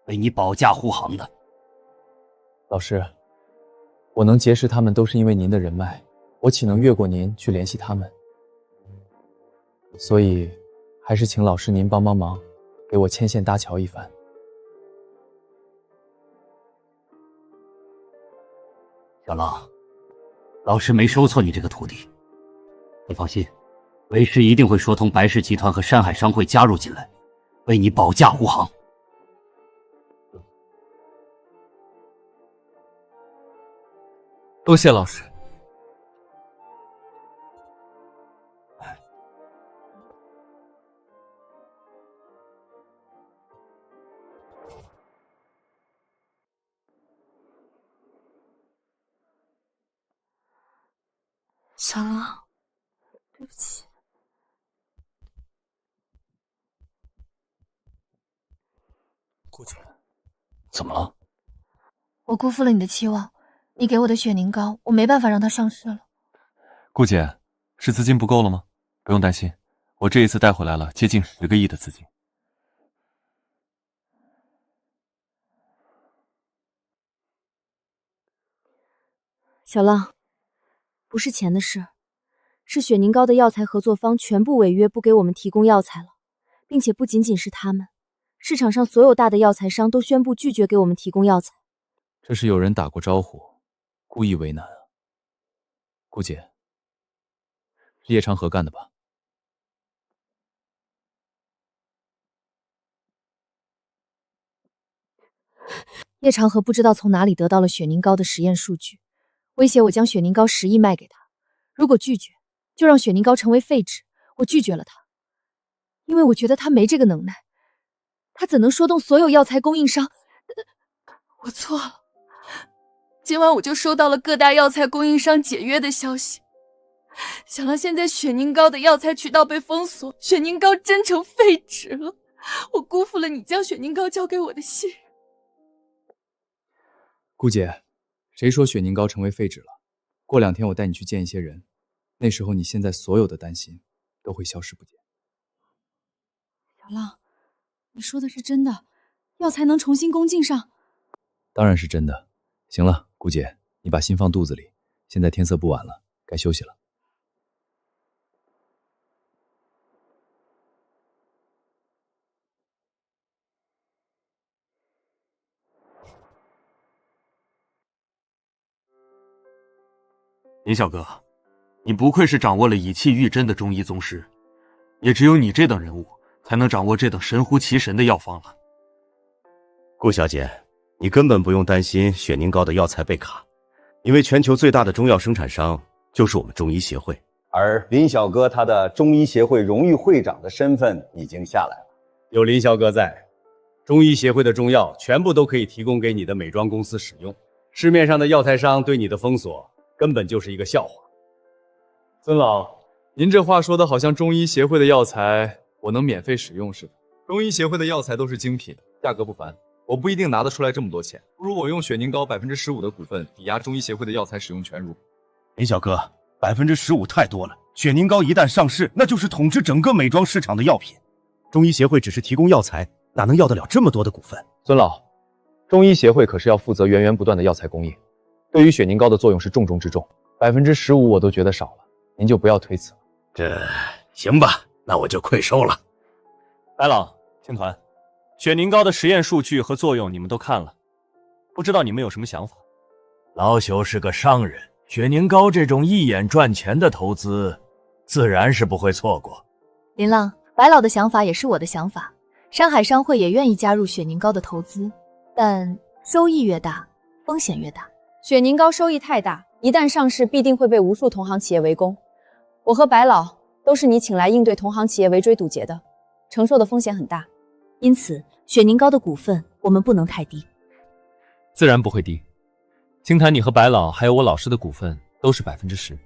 为你保驾护航的。老师，我能结识他们都是因为您的人脉，我岂能越过您去联系他们？所以，还是请老师您帮忙，给我牵线搭桥一番。小浪，老师没收错你这个徒弟。你放心，为师一定会说通白氏集团和山海商会加入进来，为你保驾护航。多谢老师。小浪，对不起。顾姐，怎么了？我辜负了你的期望，你给我的雪凝膏，我没办法让它上市了。顾姐，是资金不够了吗？不用担心，我这一次带回来了接近10个亿的资金。小浪，不是钱的事，是雪凝膏的药材合作方全部违约，不给我们提供药材了，并且不仅仅是他们，市场上所有大的药材商都宣布拒绝给我们提供药材。这是有人打过招呼，故意为难啊。顾姐，是叶长河干的吧？叶长河不知道从哪里得到了雪凝膏的实验数据，威胁我将雪凝膏10亿卖给他，如果拒绝，就让雪凝膏成为废纸。我拒绝了他，因为我觉得他没这个能耐。他怎能说动所有药材供应商？我错了。今晚我就收到了各大药材供应商解约的消息。想到现在雪凝膏的药材渠道被封锁，雪凝膏真成废纸了，我辜负了你将雪凝膏交给我的信任。顾姐，谁说雪凝膏成为废纸了？过2天我带你去见一些人，那时候你现在所有的担心都会消失不见。小浪，你说的是真的？药材能重新供进上？当然是真的。行了，顾姐，你把心放肚子里，现在天色不晚了，该休息了。林小哥，你不愧是掌握了以气御真的中医宗师，也只有你这等人物才能掌握这等神乎其神的药方了。顾小姐，你根本不用担心雪凝膏的药材被卡，因为全球最大的中药生产商就是我们中医协会。而林小哥他的中医协会荣誉会长的身份已经下来了。有林小哥在，中医协会的中药全部都可以提供给你的美妆公司使用。市面上的药材商对你的封锁根本就是一个笑话。孙老，您这话说的好像中医协会的药材我能免费使用似的。中医协会的药材都是精品，价格不凡，我不一定拿得出来这么多钱。不如我用雪凝膏15%的股份抵押中医协会的药材使用权如何？林小哥，15%太多了。雪凝膏一旦上市，那就是统治整个美妆市场的药品。中医协会只是提供药材，哪能要得了这么多的股份？孙老，中医协会可是要负责源源不断的药材供应，对于雪凝膏的作用是重中之重，15%我都觉得少了，您就不要推辞了。这行吧，那我就愧收了。白老、青团，雪凝膏的实验数据和作用你们都看了，不知道你们有什么想法？老朽是个商人，雪凝膏这种一眼赚钱的投资，自然是不会错过。林浪，白老的想法也是我的想法，山海商会也愿意加入雪凝膏的投资，但收益越大，风险越大。雪凝膏收益太大，一旦上市，必定会被无数同行企业围攻。我和白老都是你请来应对同行企业围追堵截的，承受的风险很大。因此，雪凝膏的股份我们不能太低。自然不会低。青檀，你和白老还有我老师的股份都是10%。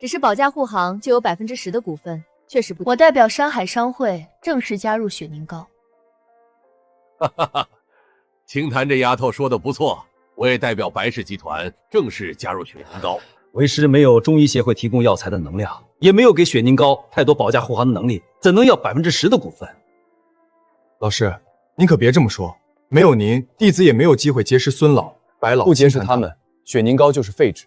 只是保驾护航就有10%的股份，确实不低。我代表山海商会正式加入雪凝膏。哈哈哈，青檀这丫头说的不错，我也代表白氏集团正式加入雪凝膏。为师没有中医协会提供药材的能量，也没有给雪凝膏太多保驾护航的能力，怎能要10%的股份？老师，您可别这么说，没有您，弟子也没有机会结识孙老、白老。不结识他们，雪凝膏就是废纸。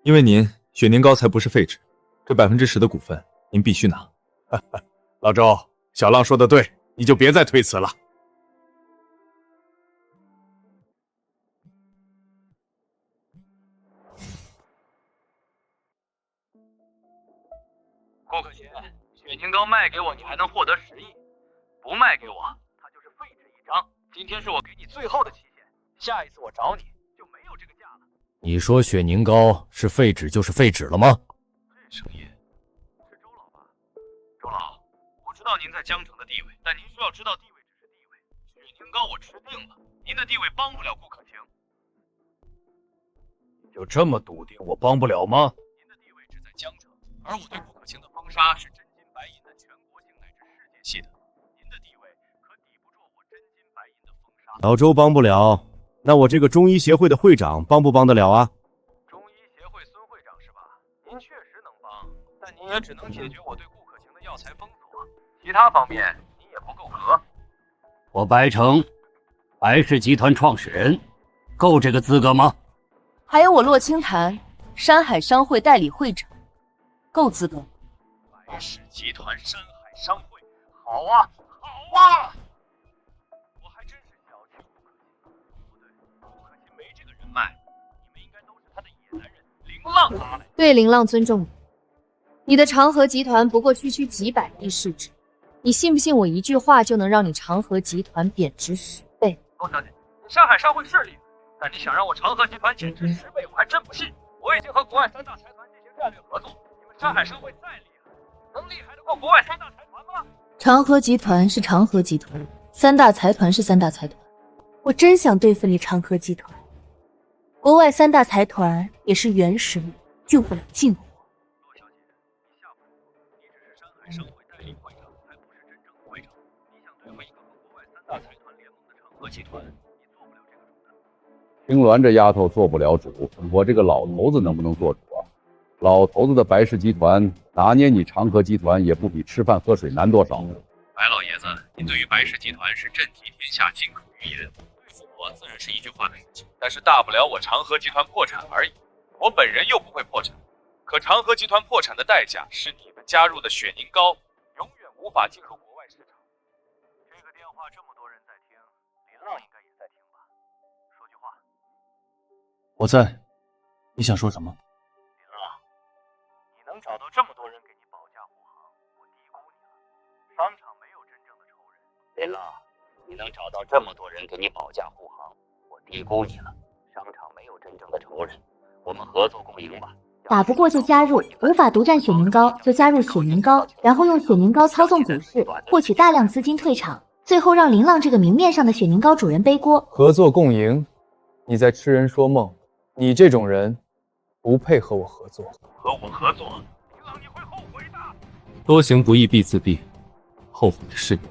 因为您，雪凝膏才不是废纸，这10%的股份您必须拿。老周，小浪说的对，你就别再推辞了。顾可贤，雪凝膏卖给我，你还能获得10亿；不卖给我，它就是废纸一张。今天是我给你最后的期限，下一次我找你就没有这个价了。你说雪凝膏是废纸就是废纸了吗？这声音是周老吧？周老，我知道您在江城的地位，但您需要知道地位只是地位。雪凝膏我吃定了，您的地位帮不了顾可晴。就这么笃定我帮不了吗？您的地位只在江城，而我对顾可晴的封杀是真金白银的全国性乃至世界系的。您的地位可抵不住我真金白银的封杀。老周帮不了，那我这个中医协会的会长帮不帮得了啊？中医协会孙会长是吧？您确实能帮，但您也只能解决我对顾可晴的药材封锁，其他方面您也不够格。我白城，白氏集团创始人，够这个资格吗？还有我洛清潭，山海商会代理会长，够资格。白氏集团山海商会，好啊，好啊！我还真是小气顾可晴。不对，顾可晴没这个人脉，你们应该都是他的野男人，凌浪拿来。对凌浪尊重你，你的长河集团不过区几百亿市值，你信不信我一句话就能让你长河集团贬值10倍？陆小姐，你山海商会是厉害，但你想让我长河集团减值10倍，我还真不信。我已经和国外3大财团进行战略合作。你们山海商会再厉害，能厉害得过国外3大财团吗？长河集团是长河集团，3大财团是3大财团。我真想对付你长河集团。国外3大财团也是原始人，救不了近火。洛小姐，你吓唬我，你只是山海商会代理会长，还不是真正的会长。你想对付一个和国外3大财团联盟的长河集团，你做不了这个主的。青鸾这丫头做不了主，我这个老头子能不能做主啊？老头子的白氏集团拿捏你长河集团，也不比吃饭喝水难多少。白老爷子，您对于白氏集团是震霆天下，金口玉言，对付我自然是一句话的事情。但是大不了我长河集团破产而已，我本人又不会破产。可长河集团破产的代价是你们加入的雪凝膏永远无法进入国外市场。这个电话这么多人在听，林浪应该也在听吧？说句话。我在，你想说什么？林浪，你能找到这么多人给你保驾护航，我低估你了。商场没有真正的仇人。林浪，你能找到这么多人给你保驾护航，我低估你了。商场没有真正的仇人，我们合作共赢吧。打不过就加入，无法独占雪凝膏就加入雪凝膏，然后用雪凝膏操纵股市，获取大量资金退场，最后让林浪这个明面上的雪凝膏主人背锅。合作共赢，你在痴人说梦。你这种人不配和我合作。和我合作，林浪你会后悔的。多行不义必自毙，后悔的是你。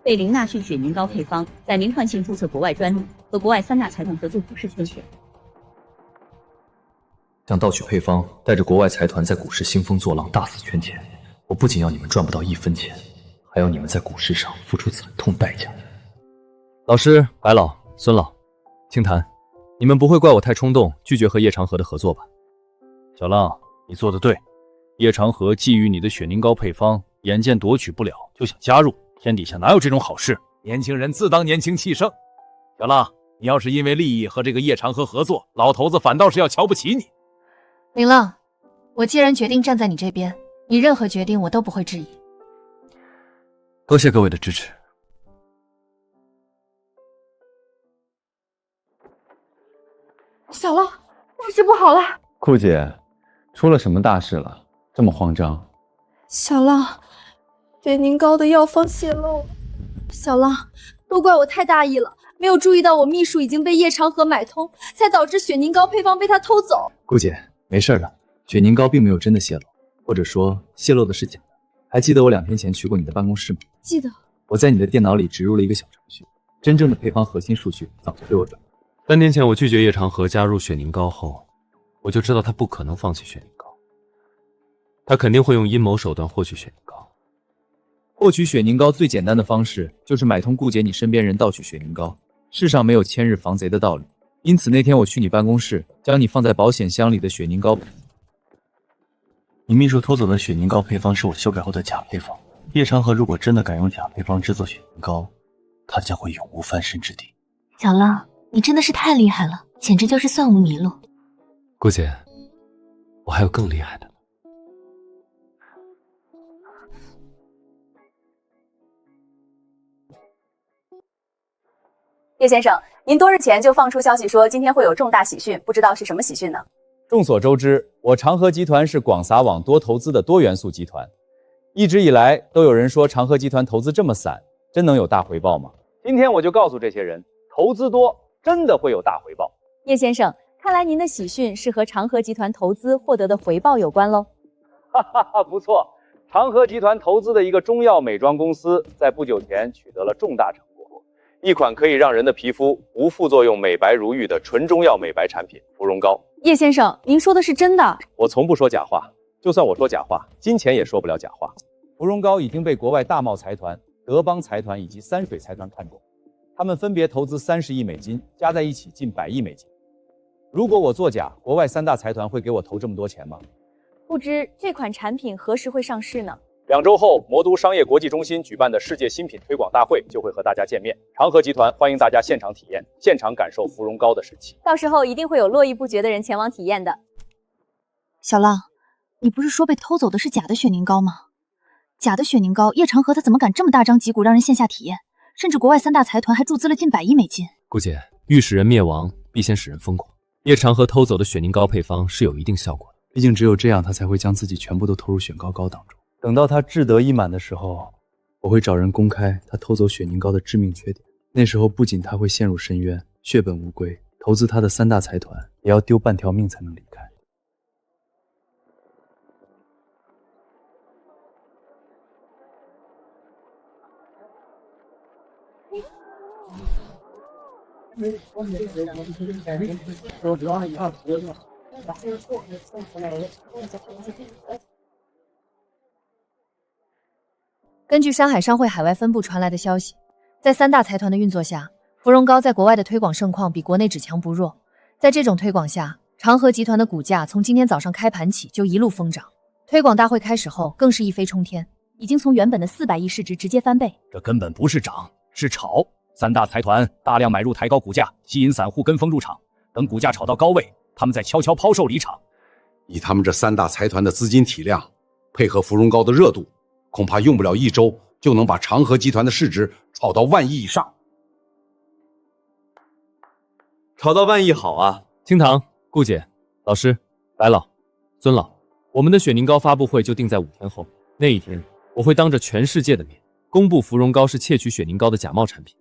贝林纳逊雪凝膏配方在名创性注册国外专利，和国外3大财团合作股市圈选。想盗取配方，带着国外财团在股市兴风作浪，大肆圈钱。我不仅要你们赚不到1分钱，还要你们在股市上付出惨痛代价。老师、白老、孙老、清谈，你们不会怪我太冲动，拒绝和叶长河的合作吧？小浪，你做得对。叶长河觊觎你的雪凝膏配方，眼见夺取不了，就想加入。天底下哪有这种好事？年轻人自当年轻气盛。小浪，你要是因为利益和这个叶长河合作，老头子反倒是要瞧不起你。林浪，我既然决定站在你这边，你任何决定我都不会质疑。多谢各位的支持。小浪，大事不好了！顾姐，出了什么大事了？这么慌张？小浪，雪凝膏的药方泄露了。小浪，都怪我太大意了，没有注意到我秘书已经被叶长河买通，才导致雪凝膏配方被他偷走。顾姐，没事的，雪凝膏并没有真的泄露，或者说泄露的是假的。还记得我2天前去过你的办公室吗？记得。我在你的电脑里植入了一个小程序，真正的配方核心数据早就被我转移。3年前我拒绝叶长河加入雪凝膏后，我就知道他不可能放弃雪凝膏，他肯定会用阴谋手段获取雪凝膏。获取雪凝膏最简单的方式就是买通顾姐你身边人盗取雪凝膏，世上没有千日防贼的道理。因此那天我去你办公室，将你放在保险箱里的雪凝膏。你秘书偷走的雪凝膏配方是我修改后的假配方。叶长河如果真的敢用假配方制作雪凝膏，他将会永无翻身之地。小浪，你真的是太厉害了，简直就是算无迷路。顾姐，我还有更厉害的。叶先生，您多日前就放出消息说今天会有重大喜讯，不知道是什么喜讯呢？众所周知，我长河集团是广撒网多投资的多元素集团。一直以来都有人说长河集团投资这么散，真能有大回报吗？今天我就告诉这些人，投资多真的会有大回报。叶先生，看来您的喜讯是和长河集团投资获得的回报有关喽。哈哈哈，不错，长河集团投资的一个中药美妆公司，在不久前取得了重大成果，一款可以让人的皮肤无副作用美白如玉的纯中药美白产品芙蓉膏。叶先生，您说的是真的？我从不说假话，就算我说假话，金钱也说不了假话。芙蓉膏已经被国外大贸财团、德邦财团以及三水财团看中，他们分别投资30亿美金，加在一起近100亿美金。如果我作假，国外3大财团会给我投这么多钱吗？不知这款产品何时会上市呢？2周后，魔都商业国际中心举办的世界新品推广大会就会和大家见面。长河集团欢迎大家现场体验，现场感受芙蓉膏的神奇。到时候一定会有络绎不绝的人前往体验的。小浪，你不是说被偷走的是假的雪凝膏吗？假的雪凝膏，叶长河他怎么敢这么大张旗鼓让人线下体验？甚至国外3大财团还注资了近100亿美金。顾姐，欲使人灭亡，必先使人疯狂。叶长河偷走的雪凝膏配方是有一定效果的，毕竟只有这样，他才会将自己全部都投入选膏膏当中。等到他志得意满的时候，我会找人公开他偷走雪凝膏的致命缺点。那时候不仅他会陷入深渊，血本无归，投资他的3大财团也要丢半条命才能离开。根据山海商会海外分部传来的消息，在3大财团的运作下，芙蓉膏在国外的推广盛况比国内只强不弱。在这种推广下，长河集团的股价从今天早上开盘起就一路疯涨。推广大会开始后，更是一飞冲天，已经从原本的400亿市值直接翻倍。这根本不是涨，是炒。3大财团大量买入抬高股价，吸引散户跟风入场，等股价炒到高位，他们再悄悄抛售离场。以他们这3大财团的资金体量，配合芙蓉膏的热度，恐怕用不了1周就能把长河集团的市值炒到万亿以上。炒到万亿好啊！厅堂、顾姐、老师、白老、尊老，我们的雪凝膏发布会就定在5天后。那一天，我会当着全世界的面公布芙蓉膏是窃取雪凝膏的假冒产品。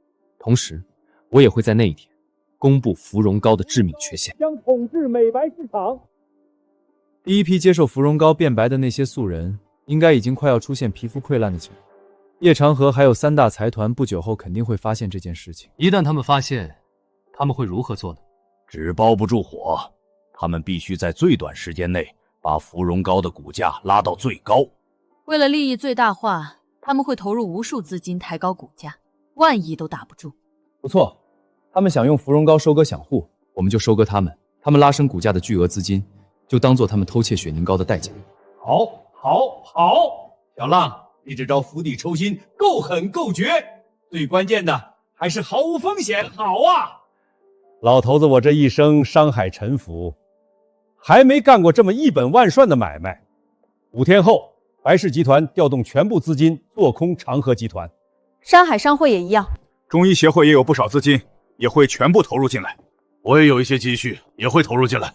同时，我也会在那一天公布芙蓉膏的致命缺陷，将统治美白市场。第一批接受芙蓉膏变白的那些素人，应该已经快要出现皮肤溃烂的情况。叶长河还有3大财团不久后肯定会发现这件事情。一旦他们发现，他们会如何做呢？纸包不住火，他们必须在最短时间内把芙蓉膏的股价拉到最高。为了利益最大化，他们会投入无数资金抬高股价，万亿都打不住。不错，他们想用芙蓉膏收割散户，我们就收割他们。他们拉升股价的巨额资金，就当做他们偷窃雪凝膏的代价。好，小浪，你这招釜底抽薪，够狠够绝。最关键的还是毫无风险，好啊！老头子，我这一生商海沉浮，还没干过这么一本万顺的买卖。5天后，白氏集团调动全部资金做空长河集团。山海商会也一样。中医协会也有不少资金，也会全部投入进来。我也有一些积蓄，也会投入进来。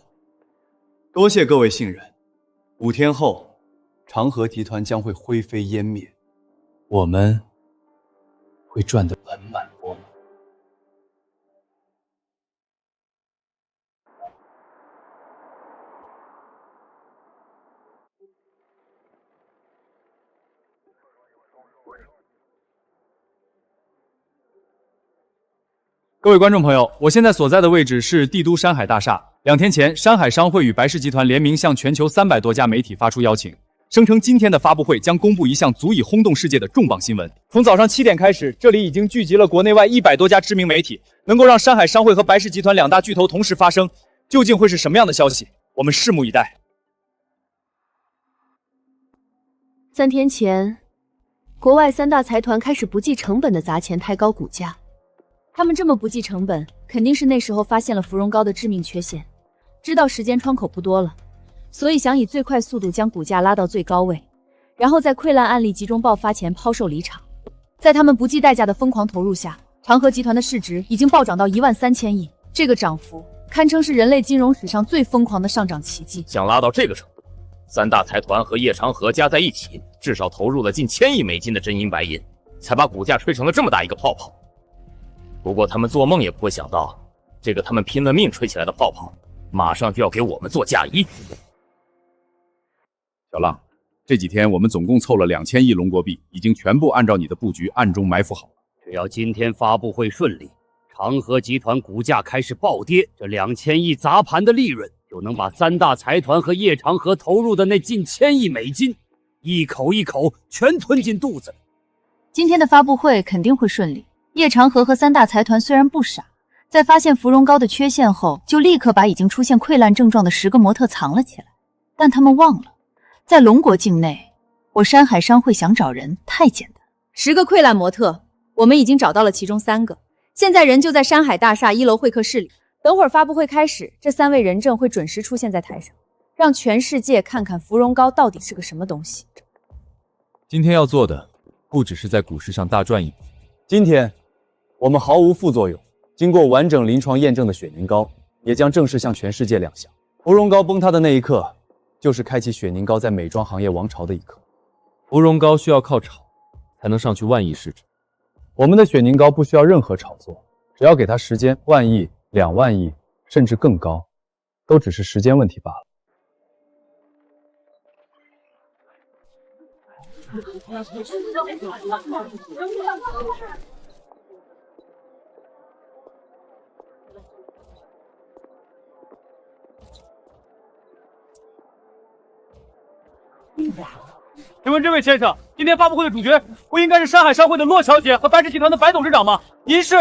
多谢各位信任。5天后，长河集团将会灰飞烟灭，我们会赚得盆满钵满。各位观众朋友，我现在所在的位置是帝都山海大厦。2天前，山海商会与白氏集团联名向全球300多家媒体发出邀请，声称今天的发布会将公布一项足以轰动世界的重磅新闻。从早上7点开始，这里已经聚集了国内外100多家知名媒体，能够让山海商会和白氏集团2大巨头同时发声，究竟会是什么样的消息？我们拭目以待。3天前，国外3大财团开始不计成本的砸钱抬高股价。他们这么不计成本，肯定是那时候发现了芙蓉膏的致命缺陷，知道时间窗口不多了，所以想以最快速度将股价拉到最高位，然后在溃烂案例集中爆发前抛售离场。在他们不计代价的疯狂投入下，长河集团的市值已经暴涨到13000亿，这个涨幅堪称是人类金融史上最疯狂的上涨奇迹。想拉到这个程度，3大财团和叶长河加在一起，至少投入了近1000亿美金的真银白银，才把股价吹成了这么大一个泡泡。不过他们做梦也不会想到，这个他们拼了命吹起来的泡泡，马上就要给我们做嫁衣。小浪，这几天我们总共凑了2000亿龙国币，已经全部按照你的布局暗中埋伏好了。只要今天发布会顺利，长河集团股价开始暴跌，这2000亿砸盘的利润就能把3大财团和叶长河投入的那近1000亿美金，一口一口全吞进肚子里。今天的发布会肯定会顺利。叶长河和3大财团虽然不傻，在发现芙蓉膏的缺陷后，就立刻把已经出现溃烂症状的10个模特藏了起来。但他们忘了，在龙国境内，我山海商会想找人太简单。10个溃烂模特，我们已经找到了其中3个，现在人就在山海大厦1楼会客室里。等会儿发布会开始，这3位人证会准时出现在台上，让全世界看看芙蓉膏到底是个什么东西。今天要做的，不只是在股市上大赚一笔。今天我们毫无副作用，经过完整临床验证的雪凝膏，也将正式向全世界亮相。芙蓉膏崩塌的那一刻，就是开启雪凝膏在美妆行业王朝的一刻。芙蓉膏需要靠炒才能上去万亿市值，我们的雪凝膏不需要任何炒作，只要给它时间，1万亿、2万亿，甚至更高，都只是时间问题罢了。请问这位先生，今天发布会的主角不应该是山海商会的骆小姐和白氏集团的白董事长吗？您是？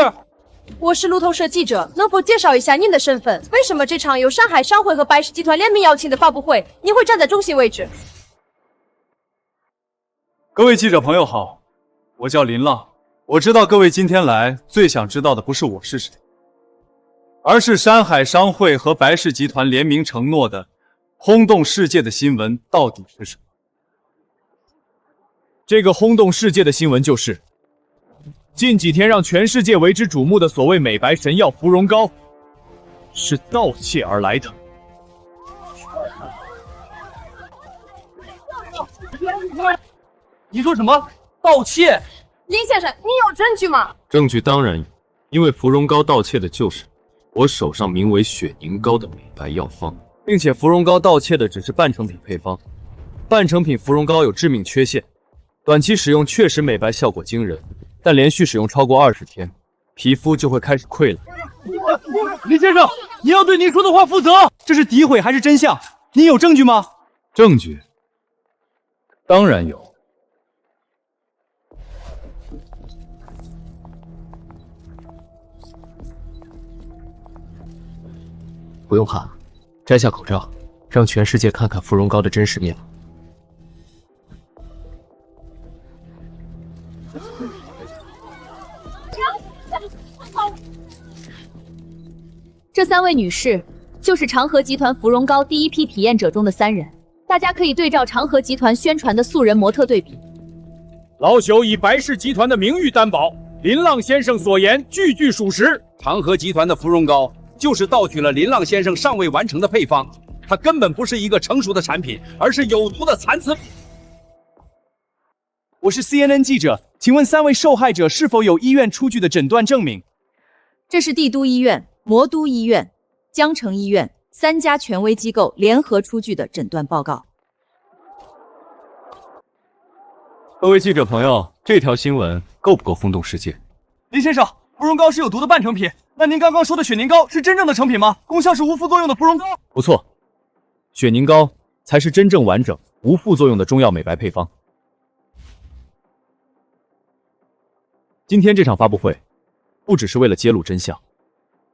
我是路透社记者，能否介绍一下您的身份？为什么这场由山海商会和白氏集团联名邀请的发布会，您会站在中心位置？各位记者朋友好，我叫林浪。我知道各位今天来最想知道的不是我是谁，而是山海商会和白氏集团联名承诺的轰动世界的新闻到底是什么？这个轰动世界的新闻就是，近几天让全世界为之瞩目的所谓美白神药芙蓉膏，是盗窃而来的。你说什么？盗窃？林先生，你有证据吗？证据当然有，因为芙蓉膏盗窃的就是我手上名为雪凝膏的美白药方，并且芙蓉膏盗窃的只是半成品配方，半成品芙蓉膏有致命缺陷。短期使用确实美白效果惊人，但连续使用超过20天，皮肤就会开始溃烂。林先生，你要对您说的话负责。这是诋毁还是真相？你有证据吗？证据当然有。不用怕，摘下口罩，让全世界看看芙蓉膏的真实面目。这3位女士就是长河集团芙蓉膏第一批体验者中的3人，大家可以对照长河集团宣传的素人模特对比。老朽以白氏集团的名誉担保，林浪先生所言句句属实。长河集团的芙蓉膏就是盗取了林浪先生尚未完成的配方，它根本不是一个成熟的产品，而是有毒的残次品。我是 CNN 记者，请问3位受害者是否有医院出具的诊断证明？这是帝都医院、魔都医院、江城医院3家权威机构联合出具的诊断报告。各位记者朋友，这条新闻够不够轰动世界？林先生，芙蓉膏是有毒的半成品，那您刚刚说的雪凝膏是真正的成品吗？功效是无副作用的芙蓉膏？不错，雪凝膏才是真正完整、无副作用的中药美白配方。今天这场发布会，不只是为了揭露真相，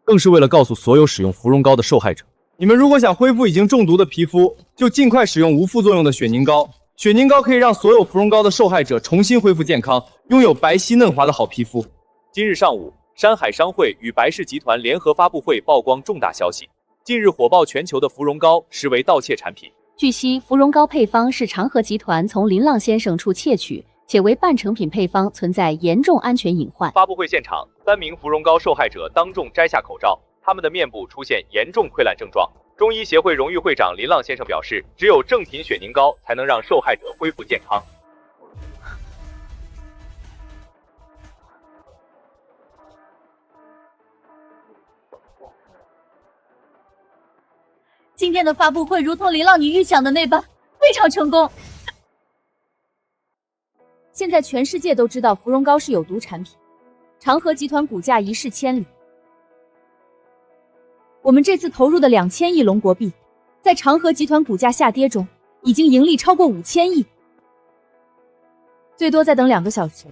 更是为了告诉所有使用芙蓉膏的受害者，你们如果想恢复已经中毒的皮肤，就尽快使用无副作用的雪凝膏。雪凝膏可以让所有芙蓉膏的受害者重新恢复健康，拥有白皙嫩滑的好皮肤。今日上午，山海商会与白氏集团联合发布会曝光重大消息，近日火爆全球的芙蓉膏实为盗窃产品。据悉，芙蓉膏配方是长河集团从林浪先生处窃取，且为半成品配方，存在严重安全隐患。发布会现场，3名芙蓉膏受害者当众摘下口罩，他们的面部出现严重溃烂症状。中医协会荣誉会长林浪先生表示，只有正品雪凝膏才能让受害者恢复健康。今天的发布会如同林浪你预想的那般，非常成功。现在全世界都知道芙蓉膏是有毒产品，长河集团股价一泻千里。我们这次投入的2000亿龙国币，在长河集团股价下跌中，已经盈利超过5000亿。最多再等2个小时，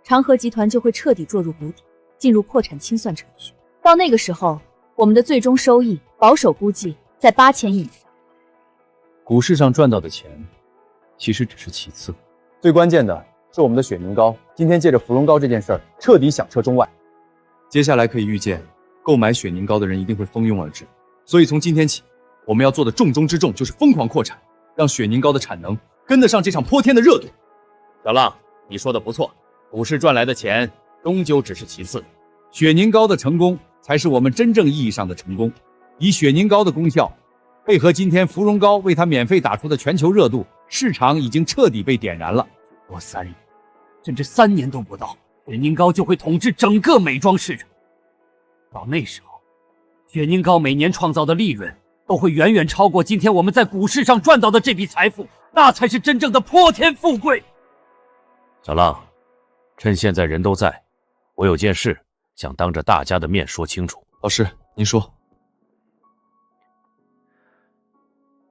长河集团就会彻底坐入谷底，进入破产清算程序。到那个时候，我们的最终收益保守估计在8000亿以上。股市上赚到的钱，其实只是其次，最关键的是我们的雪凝膏。今天借着芙蓉膏这件事儿，彻底响彻中外。接下来可以预见，购买雪凝膏的人一定会蜂拥而至。所以从今天起，我们要做的重中之重就是疯狂扩产，让雪凝膏的产能跟得上这场泼天的热度。小浪，你说的不错，股市赚来的钱终究只是其次，雪凝膏的成功才是我们真正意义上的成功。以雪凝膏的功效，配合今天芙蓉膏为它免费打出的全球热度，市场已经彻底被点燃了。我3年，甚至3年都不到，雪凝膏就会统治整个美妆市场。到那时候，雪凝膏每年创造的利润都会远远超过今天我们在股市上赚到的这笔财富，那才是真正的泼天富贵。小浪，趁现在人都在，我有件事想当着大家的面说清楚。老师，您说。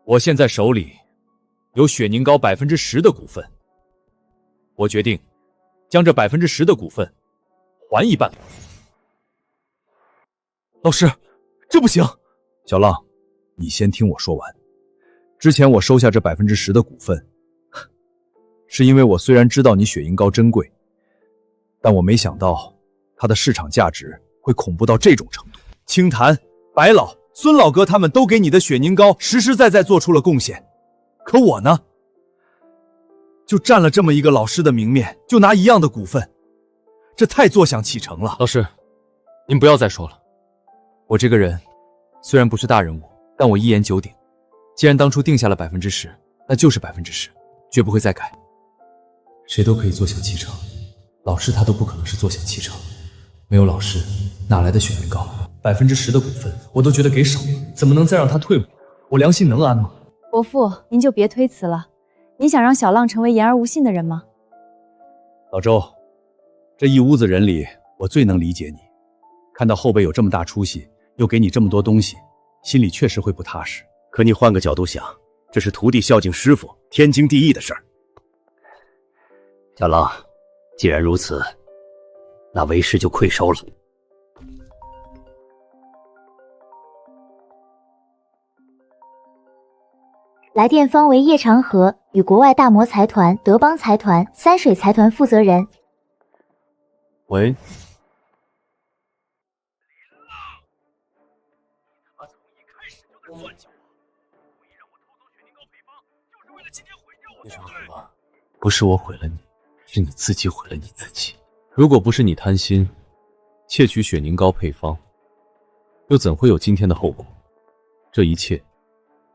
我现在手里有雪凝膏10%的股份，我决定将这10%的股份还一半。老师，这不行。小浪，你先听我说完。之前我收下这10%的股份，是因为我虽然知道你雪凝膏珍贵，但我没想到它的市场价值会恐怖到这种程度。清谈、白老、孙老哥他们都给你的雪凝膏实实在在做出了贡献，可我呢，就占了这么一个老师的名面，就拿一样的股份，这太坐享其成了。老师，您不要再说了。我这个人虽然不是大人物，但我一言九鼎。既然当初定下了10%，那就是10%，绝不会再改。谁都可以坐享其成，老师他都不可能是坐享其成。没有老师，哪来的雪凝膏？10%的股份我都觉得给少了，怎么能再让他退步？我良心能安吗？伯父，您就别推辞了。您想让小浪成为言而无信的人吗？老周，这一屋子人里，我最能理解你。看到后辈有这么大出息，又给你这么多东西，心里确实会不踏实。可你换个角度想，这是徒弟孝敬师傅，天经地义的事儿。小浪，既然如此，那为师就愧收了。来电方为叶长河与国外大摩财团、德邦财团、三水财团负责人。喂。叶长河，不是我毁了你，是你自己毁了你自己。如果不是你贪心，窃取雪凝膏配方，又怎会有今天的后果？这一切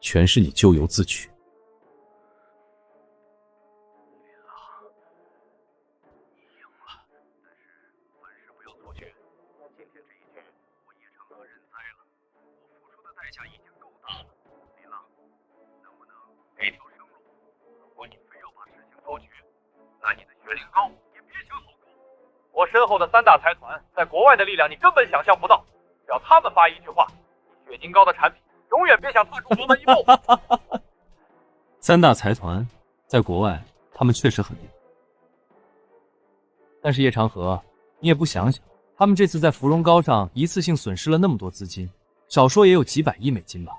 全是你咎由自取。我身后的3大财团在国外的力量你根本想象不到，只要他们发一句话，雪凝膏的产品永远别想踏出国门一步。3大财团在国外，他们确实很厉害。但是叶长河，你也不想想，他们这次在芙蓉膏上一次性损失了那么多资金，少说也有几百亿美金吧。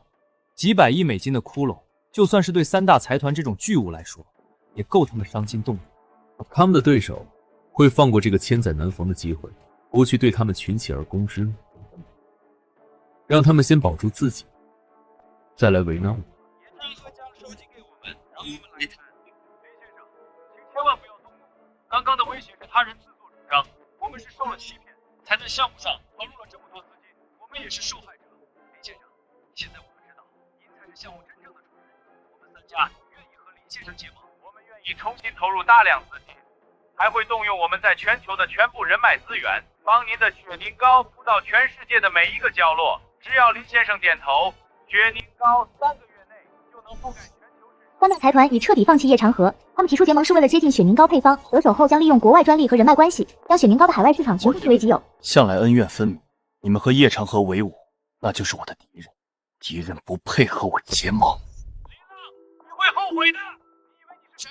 几百亿美金的窟窿，就算是对3大财团这种巨物来说，也够他们伤筋动骨。他们的对手会放过这个千载难逢的机会，不去对他们群起而攻之，让他们先保住自己，再来为难我。千万不要动怒，刚刚的威胁是他人自作主张，我们是受了欺骗，才在项目上投入了这么多资金，我们也是受害者。林先生，现在我们知道您才是项目真正的主人，我们3家愿意和林先生结盟，我们愿意重新投入大量资金，还会动用我们在全球的全部人脉资源，帮您的雪凝膏铺到全世界的每一个角落。只要林先生点头，雪凝膏3个月内就能覆盖全球市场。3大财团已彻底放弃叶长河，他们提出结盟是为了接近雪凝膏配方，得手后将利用国外专利和人脉关系，将雪凝膏的海外市场全部据为己有。向来恩怨分明，你们和叶长河为伍，那就是我的敌人。敌人不配和我结盟。你会后悔的。你以为你是谁？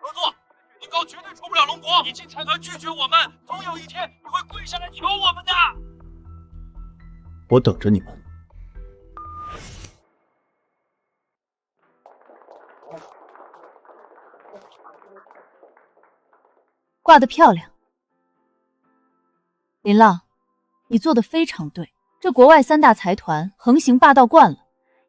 不和我们合作，雪凝膏绝对出不了龙国。你进财团拒绝我们，总有一天你会跪下来求我们的。我等着你们。挂得漂亮，林浪，你做的非常对。这国外3大财团横行霸道惯了，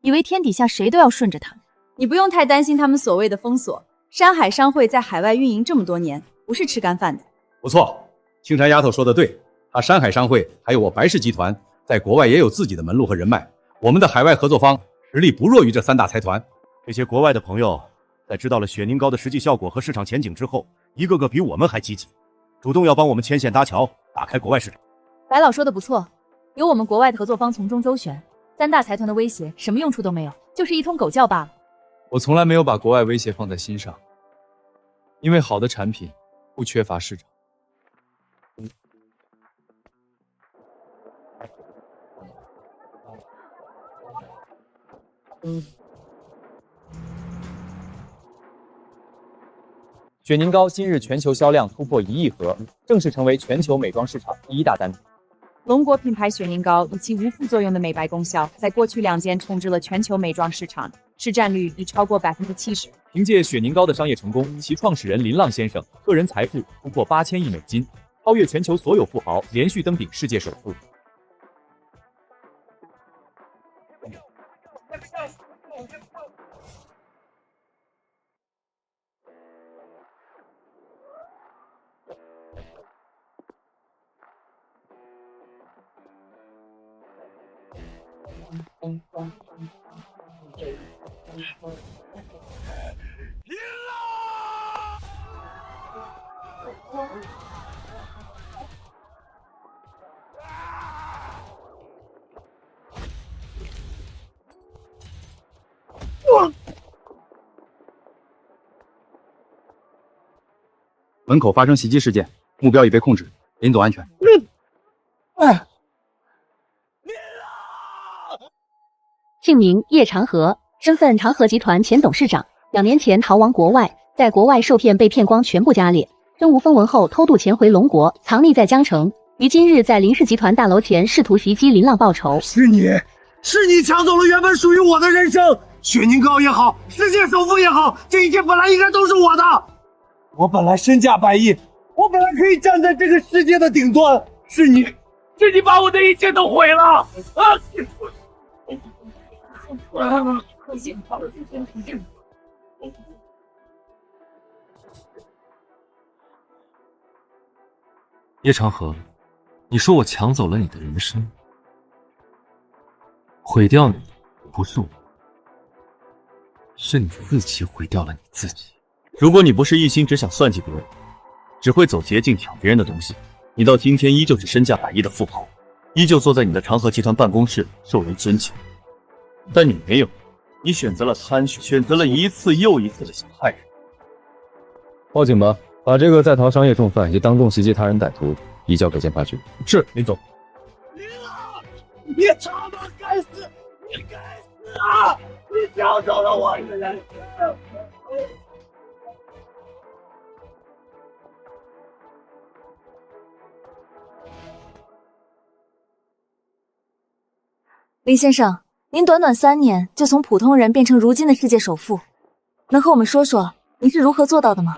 以为天底下谁都要顺着他们。你不用太担心他们所谓的封锁，山海商会在海外运营这么多年，不是吃干饭的。不错，青山丫头说的对，她山海商会还有我白氏集团在国外也有自己的门路和人脉，我们的海外合作方实力不弱于这3大财团。这些国外的朋友在知道了雪凝膏的实际效果和市场前景之后，一个个比我们还积极，主动要帮我们牵线搭桥，打开国外市场。白老说的不错，有我们国外的合作方从中周旋，3大财团的威胁什么用处都没有，就是一通狗叫罢了。我从来没有把国外威胁放在心上，因为好的产品不缺乏市场。雪凝膏今日全球销量突破1亿盒，正式成为全球美妆市场第1大单品。龙国品牌雪凝膏以其无副作用的美白功效，在过去2年统治了全球美妆市场，市占率已超过70%。凭借雪凝膏的商业成功，其创始人林浪先生个人财富突破8000亿美金，超越全球所有富豪，连续登顶世界首富。门口发生袭击事件，目标已被控制，林总安全。姓名叶长河，身份长河集团前董事长，2年前逃亡国外，在国外受骗被骗光全部家业，身无分文后偷渡潜回龙国，藏匿在江城。于今日在林氏集团大楼前试图袭击林浪报仇。是你抢走了原本属于我的人生，雪凝膏也好，世界首富也好，这一切本来应该都是我的。我本来身价100亿，我本来可以站在这个世界的顶端，是你把我的一切都毁了啊！叶长河，你说我抢走了你的人生，毁掉你不是我，是你自己毁掉了你自己。如果你不是一心只想算计别人，只会走捷径抢别人的东西，你到今天依旧是身价100亿的富豪，依旧坐在你的长河集团办公室受人尊敬。但你没有，你选择了参选，选择了一次又一次的想害人。报警吧，把这个在逃商业重犯以及当众袭击他人歹徒移交给检察局。是，林总。你他妈该死！你该死啊！你抢走了我的人生！林先生，您短短3年就从普通人变成如今的世界首富，能和我们说说您是如何做到的吗？